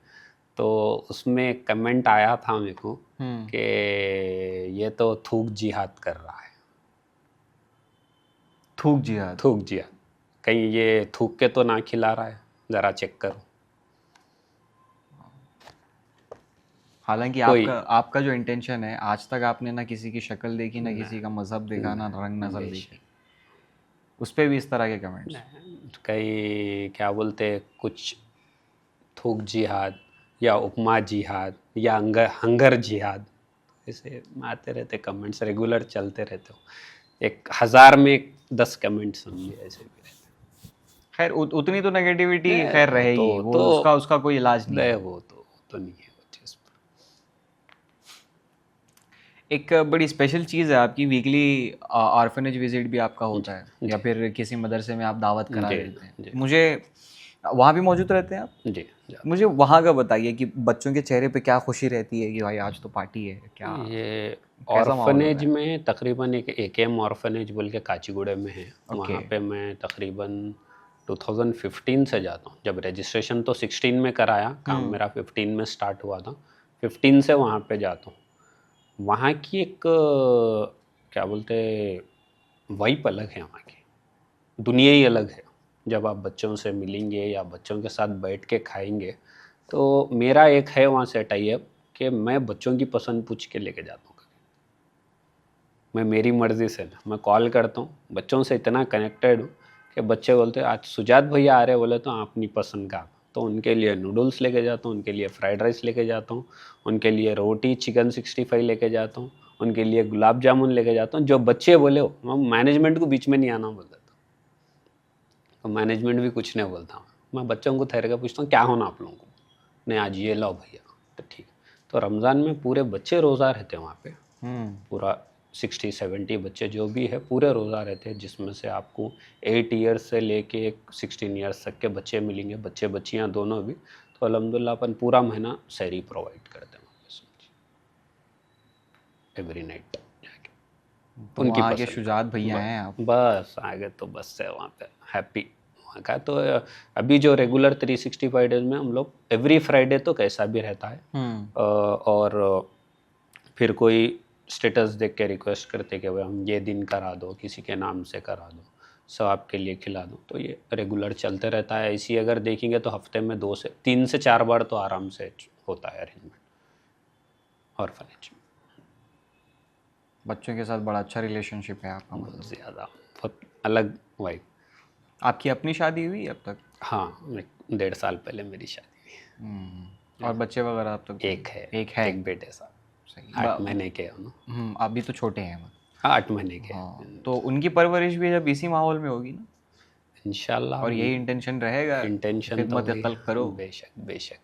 तो उसमें कमेंट आया था मेरे को कि ये तो थूक जिहाद कर रहा है। थूक जिहाद? थूक जिहाद, कहीं ये थूक के तो ना खिला रहा है, ज़रा चेक करो। हालांकि आपका जो इंटेंशन है, आज तक आपने ना किसी की शक्ल देखी, ना किसी का मजहब देखा, ना रंग नस्ल देखी, उस पर भी इस तरह के कमेंट्स? कई क्या बोलते, कुछ थूक जिहाद या उपमा जिहाद या हंगर जिहाद, ऐसे आते रहते कमेंट्स, रेगुलर चलते रहते हो। 1000 में 10 कमेंट्स समझिए ऐसे भी रहते। खैर उतनी तो नेगेटिविटी खैर रहेगी, वो तो उसका कोई इलाज नहीं है। वो तो नहीं है वो चीज़। एक बड़ी स्पेशल चीज़ है आपकी, वीकली ऑर्फनेज विजिट भी आपका होता है, या फिर किसी मदरसे में आप दावत करा देते हैं। मुझे वहाँ भी मौजूद रहते हैं आप? जी। मुझे वहाँ का बताइए कि बच्चों के चेहरे पे क्या खुशी रहती है कि भाई आज तो पार्टी है, क्या ये कैसा माहौल होता ऑर्फनेज है? में तकरीबन एक AKM ऑर्फनेज बोल के काचीगुड़े में है, वहाँ पे मैं तकरीबन 2015 से जाता हूँ। जब रजिस्ट्रेशन तो 16 में कराया, काम मेरा 15 में स्टार्ट हुआ था, 15 से वहाँ पे जाता हूँ। वहाँ की एक क्या बोलते वाइब अलग है, वहाँ की दुनिया ही अलग है। जब आप बच्चों से मिलेंगे या बच्चों के साथ बैठ के खाएंगे, तो मेरा एक है वहाँ से टाई अप कि मैं बच्चों की पसंद पूछ के लेके जाता हूँ। मैं मेरी मर्ज़ी से ना, मैं कॉल करता हूँ, बच्चों से इतना कनेक्टेड हूँ कि बच्चे बोलते हैं आज सुजात भैया आ रहे, बोले तो आप अपनी पसंद का, तो उनके लिए नूडल्स लेके जाता हूँ, उनके लिए फ्राइड राइस लेके जाता हूँ, उनके लिए रोटी चिकन 65 लेके जाता हूँ, उनके लिए गुलाब जामुन लेके जाता हूँ। जो बच्चे बोले हो, मैं मैनेजमेंट को बीच में नहीं आना बोल देता, तो मैनेजमेंट भी कुछ नहीं बोलता। मैं बच्चों को ठहर कर पूछता हूँ क्या होना आप लोगों को, नहीं आज ये लाओ भैया, तो ठीक। तो रमज़ान में पूरे बच्चे रोज़ा रहते हैं वहाँ पे, पूरा 60-70 बच्चे जो भी है पूरे रोज़ा रहते हैं, जिसमें से आपको 8 ईयर्स से लेके 16 ईयर्स तक के बच्चे मिलेंगे, बच्चे बच्चियाँ दोनों भी। तो अल्हम्दुलिल्लाह अपन पूरा महीना सहरी प्रोवाइड करते हैं एवरी नाइट जाके। तो उनकी वहाँ के पसंद शुजात भैया हैं आप? बस आगे तो बस है वहाँ पे हैप्पी वहाँ का। तो अभी जो रेगुलर 365 डेज में हम लोग एवरी फ्राइडे तो कैसा भी रहता है, और फिर कोई स्टेटस देख के रिक्वेस्ट करते कि भाई हम ये दिन करा दो, किसी के नाम से करा दो, सब आपके लिए खिला दो। तो ये रेगुलर चलते रहता है। इसी अगर देखेंगे तो हफ्ते में 3 से 4 बार तो आराम से होता है अरेंजमेंट ऑर्फनेज में। बच्चों के साथ बड़ा अच्छा रिलेशनशिप है आपका, मतलब बहुत ज़्यादा, बहुत अलग वाइब। आपकी अपनी शादी हुई अब तक? हाँ, 1.5 साल पहले मेरी शादी हुई। और बच्चे वगैरह अब तक? एक है, एक बेटे साहब, सही। 8 महीने के हैं ना। अभी तो छोटे हैं मतलब। हाँ, 8 महीने के। हाँ, तो उनकी परवरिश भी जब इसी माहौल में होगी ना, इंशाल्लाह। और यही इंटेंशन रहेगा, इंटेंशन तो खिदमत वही, खल्क करो। बेशक बेशक।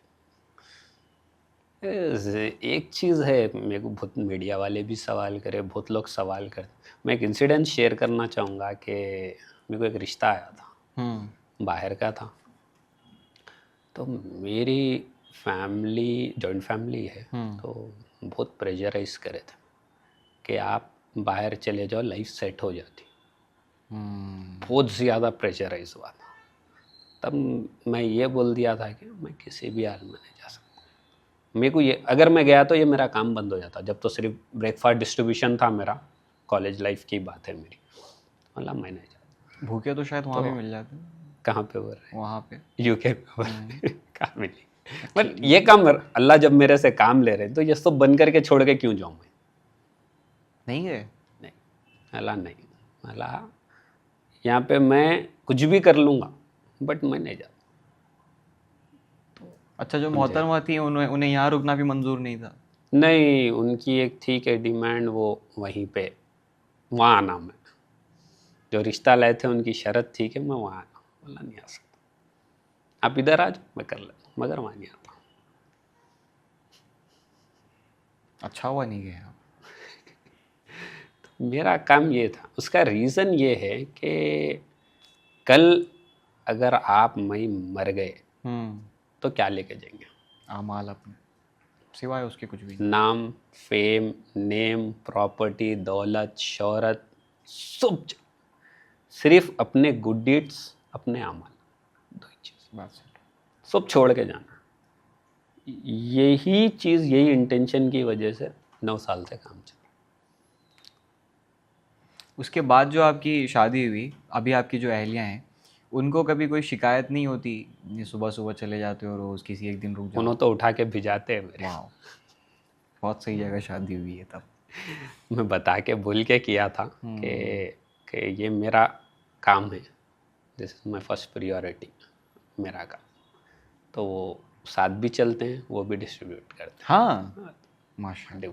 एक चीज़ है, मेरे को बहुत मीडिया वाले भी सवाल करे, बहुत लोग सवाल करते। मैं एक इंसिडेंट शेयर करना चाहूँगा कि मेरे को एक रिश्ता आया था, बाहर का था। तो मेरी फैमिली जॉइंट फैमिली है, तो बहुत प्रेशराइज करे थे कि आप बाहर चले जाओ, लाइफ सेट हो जाती। बहुत ज़्यादा प्रेशराइज हुआ था। तब मैं ये बोल दिया था कि मैं किसी भी हाल में नहीं जा सकता। मेरे को ये, अगर मैं गया तो ये मेरा काम बंद हो जाता। जब तो सिर्फ ब्रेकफास्ट डिस्ट्रीब्यूशन था मेरा, कॉलेज लाइफ की बात है मेरी, मतलब मैं नहीं जाता। भूखे तो शायद वहाँ भी मिल जाते हैं। कहाँ पे बोल रहे? वहाँ पे यूके पे कहाँ मिली? बट ये काम अल्लाह जब मेरे से काम ले रहे तो ये सब बंद करके छोड़ के क्यों जाऊँ मैं? नहीं गए? नहीं, अल्लाह नहीं, अल्लाह यहाँ पे मैं कुछ भी कर लूँगा, बट मैं नहीं जाता। अच्छा, जो मोहतरमा थी उन्हें यहाँ रुकना भी मंजूर नहीं था? नहीं, उनकी एक थी कि डिमांड वो वहीं पे वहाँ आना। मैं जो रिश्ता लाए थे उनकी शर्त थी कि मैं वहाँ आना, बोला नहीं आ सकता, आप इधर आ जाओ, मैं कर लेता, मगर वहाँ नहीं आता। अच्छा हुआ नहीं गए आप। तो मेरा काम ये था। उसका रीज़न ये है कि कल अगर आप मई मर गए तो क्या लेके जाएंगे? आमाल अपने, सिवाय उसके कुछ भी नहीं। नाम, फेम, नेम, प्रॉपर्टी, दौलत, शोहरत, सब सिर्फ अपने गुड डीड्स, अपने अमल, दो ही चीज़, बस। सब छोड़ के जाना। यही चीज़, यही इंटेंशन की वजह से 9 साल से काम चल। उसके बाद जो आपकी शादी हुई, अभी आपकी जो अहलियाँ हैं, उनको कभी कोई शिकायत नहीं होती? ये सुबह सुबह चले जाते हो रोज़, किसी एक दिन रुक जाओ? उन्होंने तो उठा के भिजाते हैं मेरे। वाह, बहुत सही जगह शादी हुई है तब। मैं बता के भूल के किया था कि ये मेरा काम है, this is my first priority, मेरा काम। तो वो साथ भी चलते हैं, वो भी डिस्ट्रीब्यूट करते हैं। हाँ, माशाल्लाह,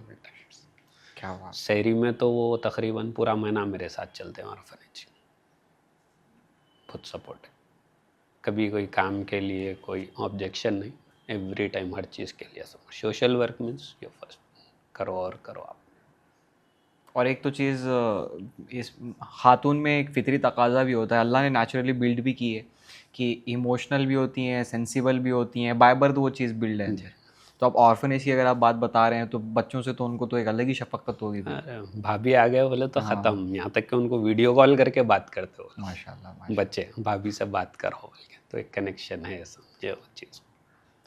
क्या बात। शहरी में तो वो तकरीबन पूरा महीना मेरे साथ चलते हैं ऑर्फनेज। बहुत सपोर्ट है, कभी कोई काम के लिए कोई ऑब्जेक्शन नहीं, एवरी टाइम हर चीज़ के लिए support. Social work means your first, करो और करो आप। और एक तो चीज़, इस खातून में एक फितरी तकाजा भी होता है, अल्लाह ने नेचुरली बिल्ड भी की है कि इमोशनल भी होती हैं, सेंसिबल भी होती हैं, बाय बर्थ वो चीज़ बिल्ड है। तो आप ऑर्फनेज की अगर आप बात बता रहे हैं तो बच्चों से तो उनको तो एक अलग ही शफकत होगी। अरे भाभी आ गए बोले तो ख़त्म, यहाँ तक कि उनको वीडियो कॉल करके बात करते हो। माशाल्लाह, बच्चे भाभी से बात करो बोल के, तो एक कनेक्शन है, समझे वो चीज़।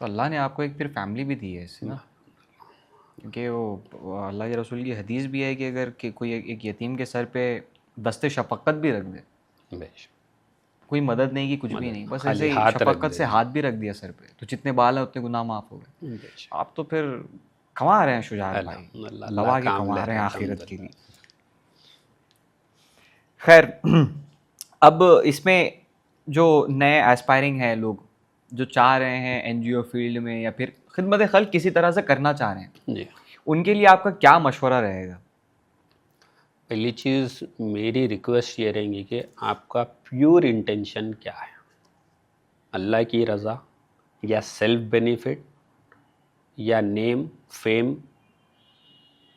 तो अल्लाह ने आपको एक फिर फैमिली भी दी है इससे ना, क्योंकि वो अल्लाह के रसूल की हदीस भी है कि अगर कोई एक यतीम के सर पे दस्ते शफकत भी रख दे, बेश, कोई मदद नहीं की, कुछ भी नहीं, बस खाली ऐसे ही हाथ रख शफकत दे। से हाथ भी रख दिया सर पे, तो जितने बाल हैं उतने गुनाह माफ़ हो गए। बेश, आप तो फिर कमा रहे हैं शुजात भाई, अल्लाह लवा के काम कमा ले रहे हैं रहा है, आखिरत के लिए। अल्हम्दुलिल्लाह। खैर, अब इसमें जो नए एस्पायरिंग हैं लोग, जो चाह रहे हैं एनजीओ फील्ड में या फिर खिदमत खल्क किसी तरह से करना चाह रहे हैं, जी, उनके लिए आपका क्या मशवरा रहेगा? पहली चीज़ मेरी रिक्वेस्ट ये रहेंगी कि आपका प्योर इंटेंशन क्या है, अल्लाह की रज़ा या सेल्फ बेनिफिट या नेम, फेम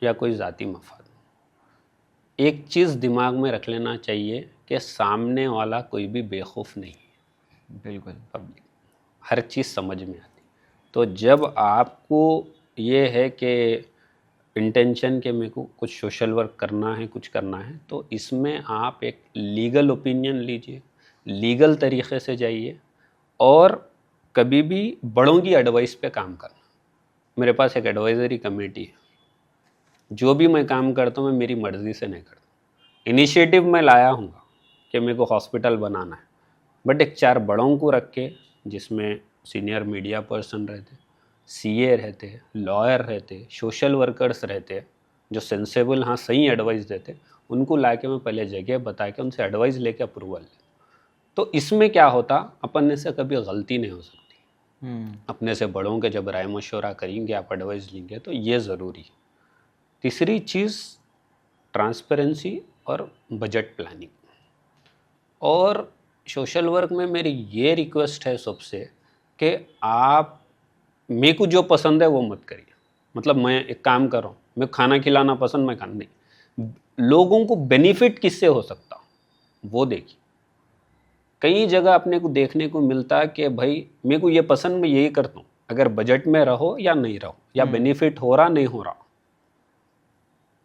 या कोई ज़ाती मफाद। एक चीज़ दिमाग में रख लेना चाहिए कि सामने वाला कोई भी बेवकूफ़ नहीं है, बिल्कुल। पब्लिक हर चीज़ समझ में आती। तो जब आपको ये है कि इंटेंशन के मेरे को कुछ सोशल वर्क करना है, कुछ करना है, तो इसमें आप एक लीगल ओपिनियन लीजिए, लीगल तरीके से जाइए और कभी भी बड़ों की एडवाइस पे काम करना। मेरे पास एक एडवाइजरी कमेटी है, जो भी मैं काम करता हूँ मैं मेरी मर्जी से नहीं करता। इनिशिएटिव मैं लाया हूँ कि मेरे को हॉस्पिटल बनाना है, बट एक 4 बड़ों को रख के, जिसमें सीनियर मीडिया पर्सन रहते, सीए रहते, लॉयर रहते, सोशल वर्कर्स रहते, जो सेंसेबल हाँ सही एडवाइस देते, उनको ला के मैं पहले जगह बता के उनसे एडवाइस लेके अप्रूवल ले। तो इसमें क्या होता, अपन से कभी गलती नहीं हो सकती। अपने से बड़ों के जब राय मशवरा करेंगे, आप एडवाइस लेंगे, तो ये ज़रूरी है। तीसरी चीज़ ट्रांसपेरेंसी और बजट प्लानिंग। और सोशल वर्क में मेरी ये रिक्वेस्ट है सबसे कि आप मेरे को जो पसंद है वो मत करिए। मतलब मैं एक काम कर रहा हूँ, मैं खाना खिलाना पसंद, मैं खाना नहीं, लोगों को बेनिफिट किससे हो सकता वो देखिए। कई जगह अपने को देखने को मिलता है कि भाई मेरे को ये पसंद, मैं यही करता हूँ, अगर बजट में रहो या नहीं रहो, या बेनिफिट हो रहा नहीं हो रहा।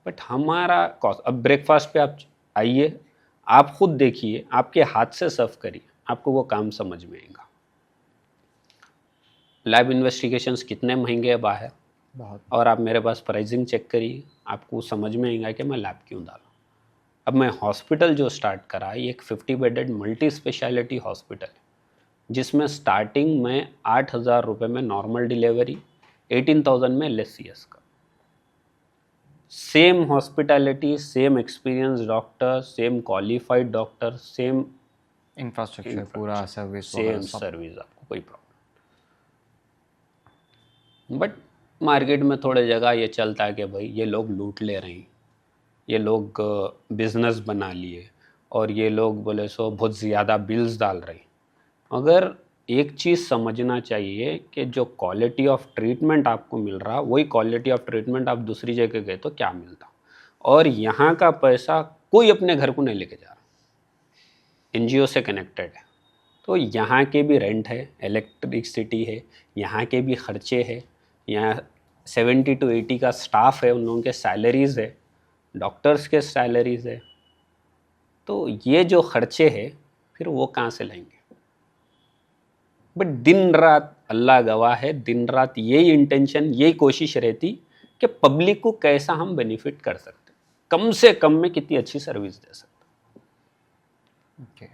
बट हमारा कॉस्ट, अब ब्रेकफास्ट पे आप आइए, आप खुद देखिए, आपके हाथ से सर्व करिए, आपको वो काम समझ में आएगा। लैब इन्वेस्टिगेशंस कितने महंगे हैं बाहर, बहुत। और आप मेरे पास प्राइसिंग चेक करिए, आपको समझ में आएगा कि मैं लैब क्यों डालूँ। अब मैं हॉस्पिटल जो स्टार्ट करा है, एक 50 बेडेड मल्टी स्पेशलिटी हॉस्पिटल है, जिसमें स्टार्टिंग में 8,000 रुपये में नॉर्मल डिलीवरी, 18,000 में LSCS का। Same hospitality, same experience doctor, same qualified doctor, same infrastructure, पूरा सर्विस सेम वगैरह सब। सर्विस, आपको कोई प्रॉब्लम। बट मार्केट में थोड़े जगह ये चलता है कि भाई ये लोग लूट ले रहे हैं, ये लोग बिजनेस बना लिए, और ये लोग बोले सो बहुत ज़्यादा बिल्स डाल रहे हैं। अगर एक चीज़ समझना चाहिए कि जो क्वालिटी ऑफ ट्रीटमेंट आपको मिल रहा, वही क्वालिटी ऑफ ट्रीटमेंट आप दूसरी जगह गए तो क्या मिलता। और यहाँ का पैसा कोई अपने घर को नहीं लेके जा रहा, एनजीओ से कनेक्टेड है। तो यहाँ के भी रेंट है, इलेक्ट्रिसिटी है, यहाँ के भी खर्चे हैं, यहाँ 70 to 80 का स्टाफ है, उन लोगों के सैलरीज़ है, डॉक्टर्स के सैलरीज़ है। तो ये जो खर्चे हैं फिर वो कहाँ से लाएंगे। बट दिन रात अल्लाह गवाह है, दिन रात यही इंटेंशन, यही कोशिश रहती कि पब्लिक को कैसा हम बेनिफिट कर सकते, कम से कम में कितनी अच्छी सर्विस दे सकते। ओके।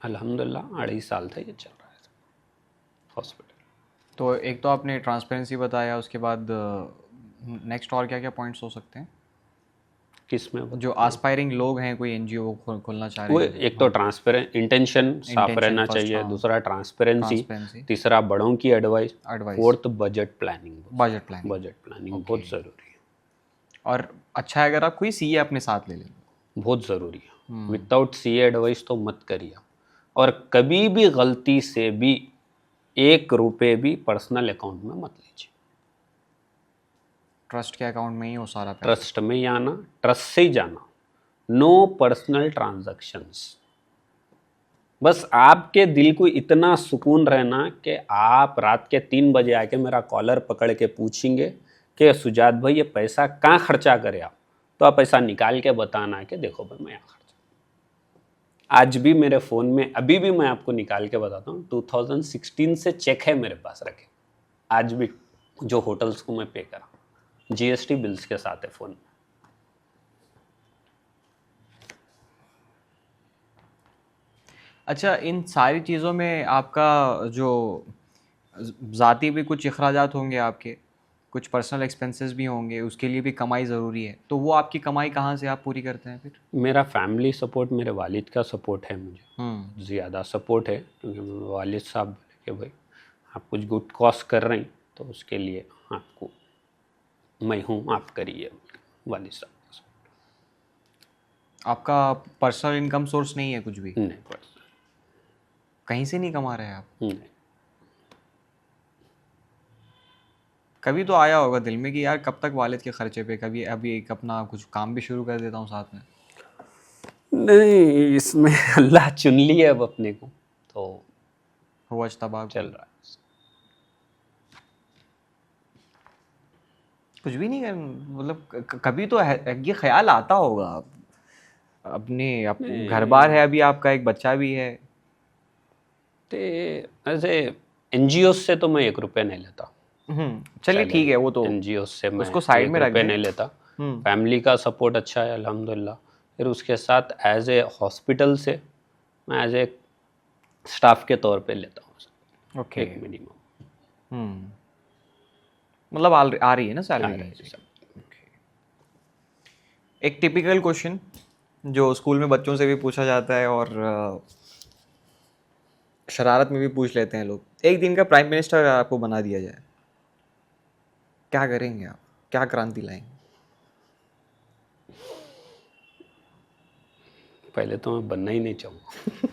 अल्हम्दुलिल्लाह 2.5 साल था ये चल रहा है हॉस्पिटल। तो एक तो आपने ट्रांसपेरेंसी बताया, उसके बाद नेक्स्ट और क्या क्या पॉइंट्स हो सकते हैं किसमें जो आस्पायरिंग लोग हैं, कोई एनजीओ खोलना चाह वो रहे हैं? एक तो ट्रांसपेरेंट इंटेंशन साफ Intention रहना first, चाहिए, हाँ। दूसरा ट्रांसपेरेंसी, ट्रांसपेरेंसी, तीसरा बड़ों की advice, advice, fourth budget planning. Budget planning. Budget planning okay. बहुत ज़रूरी है, और अच्छा है अगर आप कोई सीए अपने साथ ले लें। बहुत ज़रूरी है। विदाउट सीए एडवाइस तो मत करिए। और कभी भी गलती से भी 1 रुपये भी पर्सनल अकाउंट में मत लीजिए। ट्रस्ट के अकाउंट में ही हो सारा पैसा। ट्रस्ट में ही आना, ट्रस्ट से ही जाना, नो पर्सनल ट्रांजैक्शंस। बस आपके दिल को इतना सुकून रहना कि आप रात के 3 बजे आके मेरा कॉलर पकड़ के पूछेंगे कि सुजात भाई ये पैसा कहाँ खर्चा करे आप, तो आप पैसा निकाल के बताना कि देखो भाई मैं यहाँ खर्चा। आज भी मेरे फ़ोन में, अभी भी मैं आपको निकाल के बताता हूँ, 2016 से चेक है मेरे पास रखे आज भी, जो होटल्स को मैं पे करा, जीएसटी बिल्स के साथ है फ़ोन में। अच्छा, इन सारी चीज़ों में आपका जो ज़ाती भी कुछ अखराजात होंगे आपके, कुछ पर्सनल एक्सपेंसेस भी होंगे, उसके लिए भी कमाई ज़रूरी है। तो वो आपकी कमाई कहाँ से आप पूरी करते हैं फिर? मेरा फैमिली सपोर्ट, मेरे वालिद का सपोर्ट है, मुझे हम्म। ज़्यादा सपोर्ट है, क्योंकि मेरे वालिद साहब बोले कि भाई आप कुछ गुड कॉज कर रहे हैं तो उसके लिए आपको मैं हूँ, आप करिए। वालिद साहब का आपका पर्सनल इनकम सोर्स नहीं है कुछ भी? support। नहीं पर्सनल कहीं से नहीं कमा रहे हैं आप? नहीं। कभी तो आया होगा दिल में कि यार कब तक वालिद के खर्चे पे, कभी अभी एक अपना कुछ काम भी शुरू कर देता हूँ साथ में। नहीं, इसमें अल्लाह चुन लिया अब अपने को, तो हुआ तबाह चल रहा है। कुछ भी नहीं कर, मतलब कभी तो ये ख्याल आता होगा अपने घर बार नहीं, है, अभी आपका एक बच्चा भी है। ते ऐसे एनजीओ से तो मैं 1 रुपया नहीं लेता चलिए ठीक सैलरी। है, वो तो एनजीओ से मैं उसको साइड में एक रख रुपये दें। नहीं लेता। हम्म। फैमिली का सपोर्ट अच्छा है अल्हम्दुलिल्लाह। फिर उसके साथ एज ए हॉस्पिटल से मैं एज ए स्टाफ के तौर पे लेता हूँ ओके। एक मिनिमम। हम्म। मतलब आ रही है ना आ सैलरी रहा कहीं है से? सब। एक टिपिकल क्वेश्चन जो स्कूल में बच्चों से भी पूछा जाता है और शरारत में भी पूछ लेते हैं लोग, एक दिन का प्राइम मिनिस्टर अगर आपको बना दिया जाए, क्या करेंगे आप? क्या क्रांति लाएंगे? पहले तो मैं बनना ही नहीं चाहूँगा,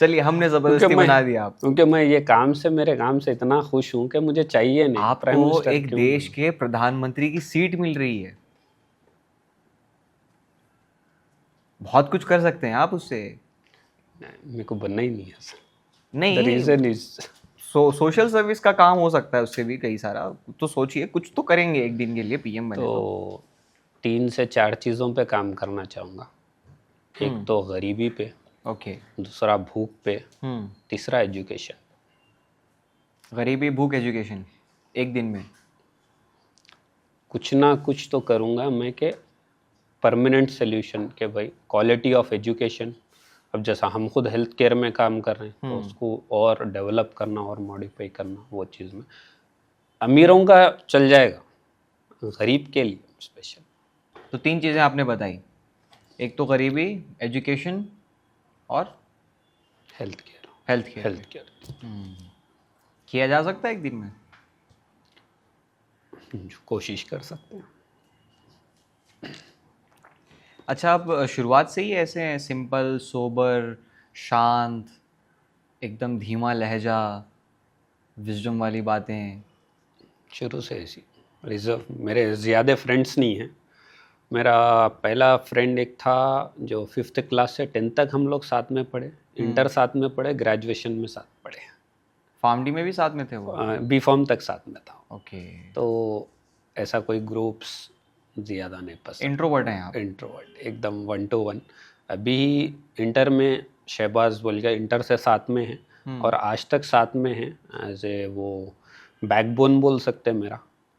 चलिए, हमने क्योंकि जबरदस्ती मैं बना दिया आप। क्योंकि मैं ये काम से मेरे काम से इतना खुश हूँ कि मुझे चाहिए नहीं प्राइम आपको मिनिस्टर एक क्यों देश बनूं। के प्रधानमंत्री की सीट मिल रही है, बहुत कुछ कर सकते हैं आप उससे। मेरे को बनना ही नहीं है सर। द नहीं, रीजन इज, सोशल सर्विस का काम हो सकता है उससे भी कई सारा। तो सोचिए, कुछ तो करेंगे एक दिन के लिए, पीएम बने तो। तो 3 से 4 चीज़ों पे काम करना चाहूँगा। एक तो गरीबी पे, ओके। दूसरा भूख पे, हम्म। तीसरा एजुकेशन। गरीबी, भूख, एजुकेशन, एक दिन में। कुछ ना कुछ तो करूँगा मैं कि परमानेंट सोल्यूशन के भाई क्वालिटी ऑफ एजुकेशन। अब जैसा हम खुद हेल्थ केयर में काम कर रहे हैं तो उसको और डेवलप करना और मॉडिफाई करना, वो चीज़ में अमीरों का चल जाएगा, गरीब के लिए स्पेशल। तो 3 चीज़ें आपने बताई, एक तो गरीबी, एजुकेशन और हेल्थ केयर। हेल्थ केयर पे। हेल्थ केयर किया जा सकता है एक दिन में? कोशिश कर सकते हैं। अच्छा, आप शुरुआत से ही ऐसे हैं, सिंपल, सोबर, शांत, एकदम धीमा लहजा, विजडम वाली बातें? शुरू से ऐसी रिजर्व, मेरे ज़्यादा फ्रेंड्स नहीं हैं। मेरा पहला फ्रेंड एक था जो 5th क्लास से 10th तक हम लोग साथ में पढ़े, इंटर साथ में पढ़े, ग्रेजुएशन में साथ पढ़े, फार्मडी में भी साथ में थे वो? बी फॉर्म तक साथ में था। ओके। तो ऐसा कोई ग्रुप्स ज़्यादा नहीं पसंद। इंट्रोवर्ट हैं आप? इंट्रोवर्ट एकदम 1 to 1। अभी इंटर में शहबाज बोल गया, इंटर से साथ में है और आज तक साथ में है। एज ए वो बैकबोन बोल सकते हैं मेरा,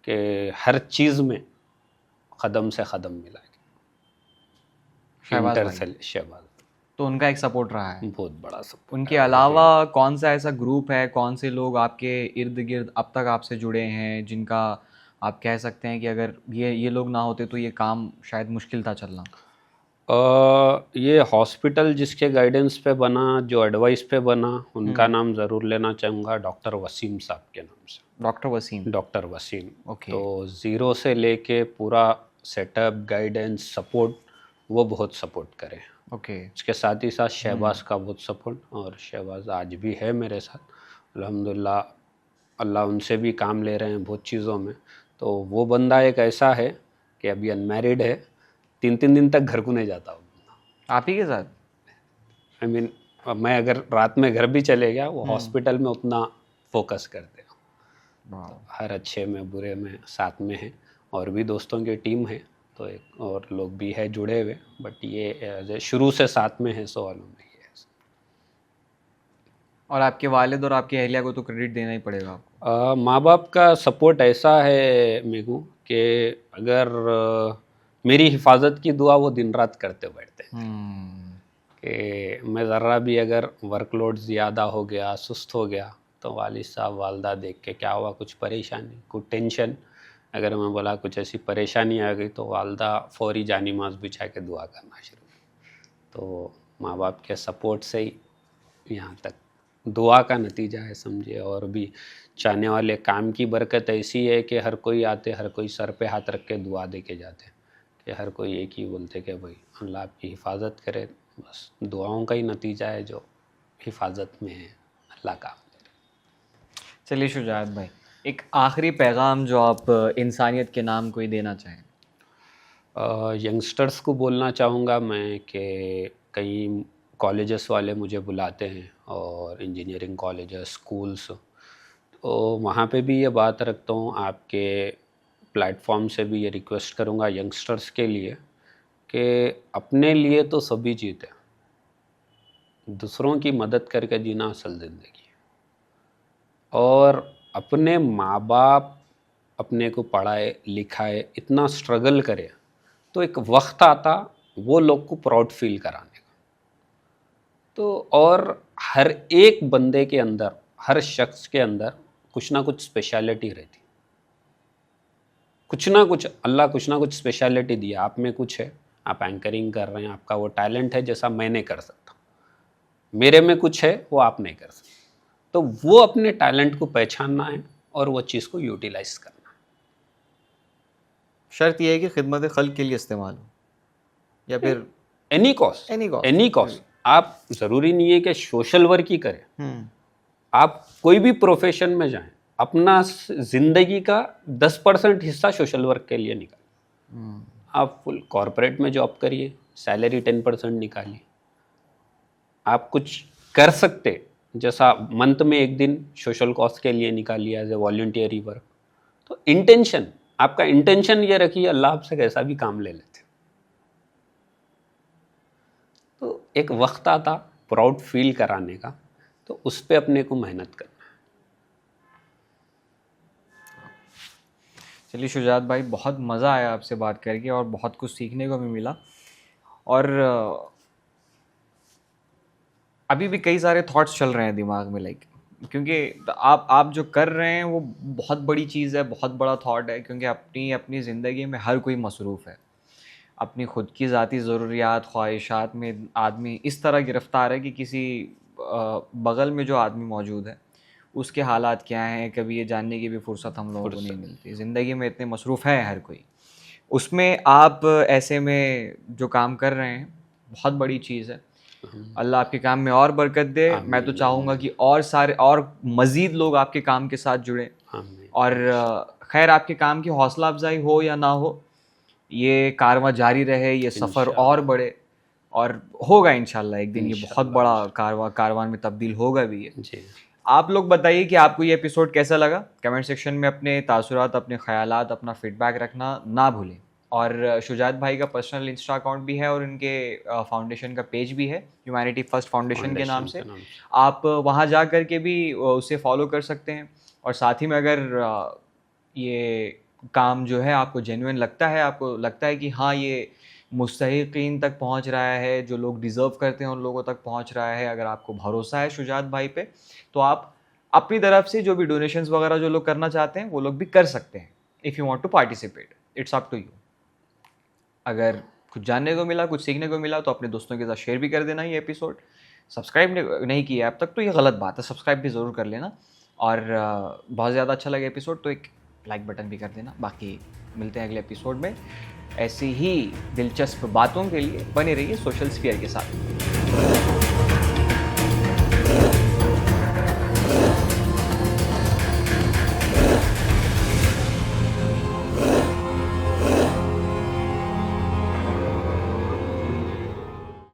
कि हर चीज़ में कदम से कदम मिला के। शहबाज इंटर भाई, से शहबाज तो उनका एक सपोर्ट रहा है। बहुत बड़ा सपोर्ट उनके है और अलावा कौन सा ऐसा ग्रुप है, कौन से लोग आपके इर्द गिर्द अब तक आपसे जुड़े हैं, जिनका आप कह सकते हैं कि अगर ये लोग ना होते तो ये काम शायद मुश्किल था चलना? ये हॉस्पिटल जिसके गाइडेंस पे बना, जो एडवाइस पे बना, उनका नाम ज़रूर लेना चाहूँगा, डॉक्टर वसीम साहब के नाम से। Doctor Waseem? Doctor Waseem. Okay. तो ज़ीरो से लेके पूरा सेटअप, गाइडेंस, सपोर्ट, वो बहुत सपोर्ट करे। ओके। उसके साथ ही साथ शहबाज का बहुत सपोर्ट, और शहबाज आज भी है मेरे साथ अल्हम्दुलिल्लाह। अल्लाह उनसे भी काम ले रहे हैं बहुत चीज़ों में। तो वो बंदा एक ऐसा है कि अभी अनमैरिड है, 3 दिन तक घर को नहीं जाता वो। आप ही के साथ? आई मीन, मैं अगर रात में घर भी चले गया, वो हॉस्पिटल में उतना फोकस करते हैं। वाह। हर अच्छे में बुरे में साथ में है, और भी दोस्तों की टीम है, तो एक और लोग भी है जुड़े हुए, बट ये शुरू से साथ में है, सो वालों में ही है। और आपके वालिद और आपकी अहलिया को तो क्रेडिट देना ही पड़ेगा आपको। माँ बाप का सपोर्ट ऐसा है मेगू कि अगर मेरी हिफाजत की दुआ वो दिन रात करते बैठते हैं कि मैं ज़रा भी अगर वर्कलोड ज़्यादा हो गया, सुस्त हो गया, तो वालिद साहब वालदा देख के क्या हुआ, कुछ परेशानी, कुछ टेंशन, अगर मैं बोला कुछ ऐसी परेशानी आ गई, तो वालदा फौरी जानी माज बिछा के दुआ करना शुरू। तो माँ बाप के सपोर्ट से ही यहाँ तक, दुआ का नतीजा है समझिए। और भी चाहने वाले, काम की बरकत ऐसी है कि हर कोई आते, हर कोई सर पे हाथ रख के दुआ दे के जाते, कि हर कोई एक ही बोलते कि भाई अल्लाह आपकी हिफाजत करे। बस दुआओं का ही नतीजा है जो हिफाजत में है, अल्लाह का। चलिए शुजात भाई, एक आखिरी पैगाम जो आप इंसानियत के नाम कोई देना चाहें? यंगस्टर्स को बोलना चाहूँगा मैं कि कई कॉलेजेस वाले मुझे बुलाते हैं, और इंजीनियरिंग कॉलेजेस, स्कूल्स, तो वहाँ पे भी ये बात रखता हूँ, आपके प्लेटफॉर्म से भी ये रिक्वेस्ट करूँगा यंगस्टर्स के लिए कि अपने लिए तो सभी जीते, दूसरों की मदद करके जीना असल ज़िंदगी है। और अपने माँ बाप अपने को पढ़ाए लिखाए, इतना स्ट्रगल करे, तो एक वक्त आता वो लोग को प्राउड फील कराने का। तो और हर एक बंदे के अंदर, हर शख्स के अंदर कुछ ना कुछ स्पेशलिटी रहती, कुछ ना कुछ अल्लाह कुछ ना कुछ स्पेशलिटी दिया। आप में कुछ है, आप एंकरिंग कर रहे हैं, आपका वो टैलेंट है जैसा मैं नहीं कर सकता, मेरे में कुछ है वो आप नहीं कर सकते। तो वो अपने टैलेंट को पहचानना है और वो चीज़ को यूटिलाइज करना है। शर्त यह है कि खिदमत खल्क के लिए इस्तेमाल हो, या फिर एनी कॉस्ट, एनी कॉस्ट। आप ज़रूरी नहीं है कि सोशल वर्क ही करें, आप कोई भी प्रोफेशन में जाएं, अपना ज़िंदगी का 10% हिस्सा सोशल वर्क के लिए निकालें। आप फुल कॉरपोरेट में जॉब करिए, सैलरी 10% निकालिए। आप कुछ कर सकते, जैसा मंथ में एक दिन सोशल कॉज के लिए निकालिए एज ए वॉलंटियरी वर्क। तो इंटेंशन, आपका इंटेंशन ये रखिए अल्लाह आपसे कैसा भी काम ले लेते। तो एक वक्त आता प्राउड फील कराने का, तो उस पर अपने को मेहनत करना। चलिए शुजात भाई, बहुत मज़ा आया आपसे बात करके और बहुत कुछ सीखने को भी मिला। और अभी भी कई सारे थॉट्स चल रहे हैं दिमाग में, लाइक, क्योंकि आप जो कर रहे हैं वो बहुत बड़ी चीज़ है, बहुत बड़ा थॉट है, क्योंकि अपनी अपनी ज़िंदगी में हर कोई मसरूफ़ है। अपनी खुद की ज़ाती ज़रूरियात ख्वाहिशात में आदमी इस तरह गिरफ़्तार है कि किसी बगल में जो आदमी मौजूद है उसके हालात क्या हैं, कभी ये जानने की भी फ़ुर्सत हम लोगों को नहीं मिलती। ज़िंदगी में इतने मसरूफ़ है हर कोई, उसमें आप ऐसे में जो काम कर रहे हैं बहुत बड़ी चीज़ है। अल्लाह आपके काम में और बरकत दे। मैं तो चाहूँगा कि और सारे और मज़ीद लोग आपके काम के साथ जुड़ें। और खैर, आपके काम की हौसला अफजाई हो या ना हो, ये कारवां जारी रहे, ये सफ़र और बढ़े, और होगा इंशाल्लाह एक दिन ये बहुत बड़ा कारवां में तब्दील होगा भी ये। जी। आप लोग बताइए कि आपको ये एपिसोड कैसा लगा। कमेंट सेक्शन में अपने तासुरात, अपने ख़यालात, अपना फ़ीडबैक रखना ना भूलें। और शुजात भाई का पर्सनल इंस्टा अकाउंट भी है और इनके फाउंडेशन का पेज भी है, ह्यूमैनिटी फ़र्स्ट फाउंडेशन के नाम से। आप वहाँ जा कर के भी उसे फॉलो कर सकते हैं। और साथ ही में अगर ये काम जो है आपको जेन्युइन लगता है, आपको लगता है कि हाँ ये मुस्तहिकीन तक पहुँच रहा है, जो लोग डिज़र्व करते हैं उन लोगों तक पहुँच रहा है, अगर आपको भरोसा है शुजात भाई पे, तो आप अपनी तरफ से जो भी डोनेशंस वगैरह जो लोग करना चाहते हैं वो लोग भी कर सकते हैं। If you want to participate, it's up to you. अगर कुछ जानने को मिला, कुछ सीखने को मिला, तो अपने दोस्तों के साथ शेयर भी कर देना ये एपिसोड। सब्सक्राइब नहीं किया अब तक तो ये गलत बात है, सब्सक्राइब भी ज़रूर कर लेना। और बहुत ज़्यादा अच्छा लगे एपिसोड तो एक लाइक बटन भी कर देना। बाकी मिलते हैं अगले एपिसोड में। ऐसी ही दिलचस्प बातों के लिए बने रहिए सोशल स्फीयर के साथ।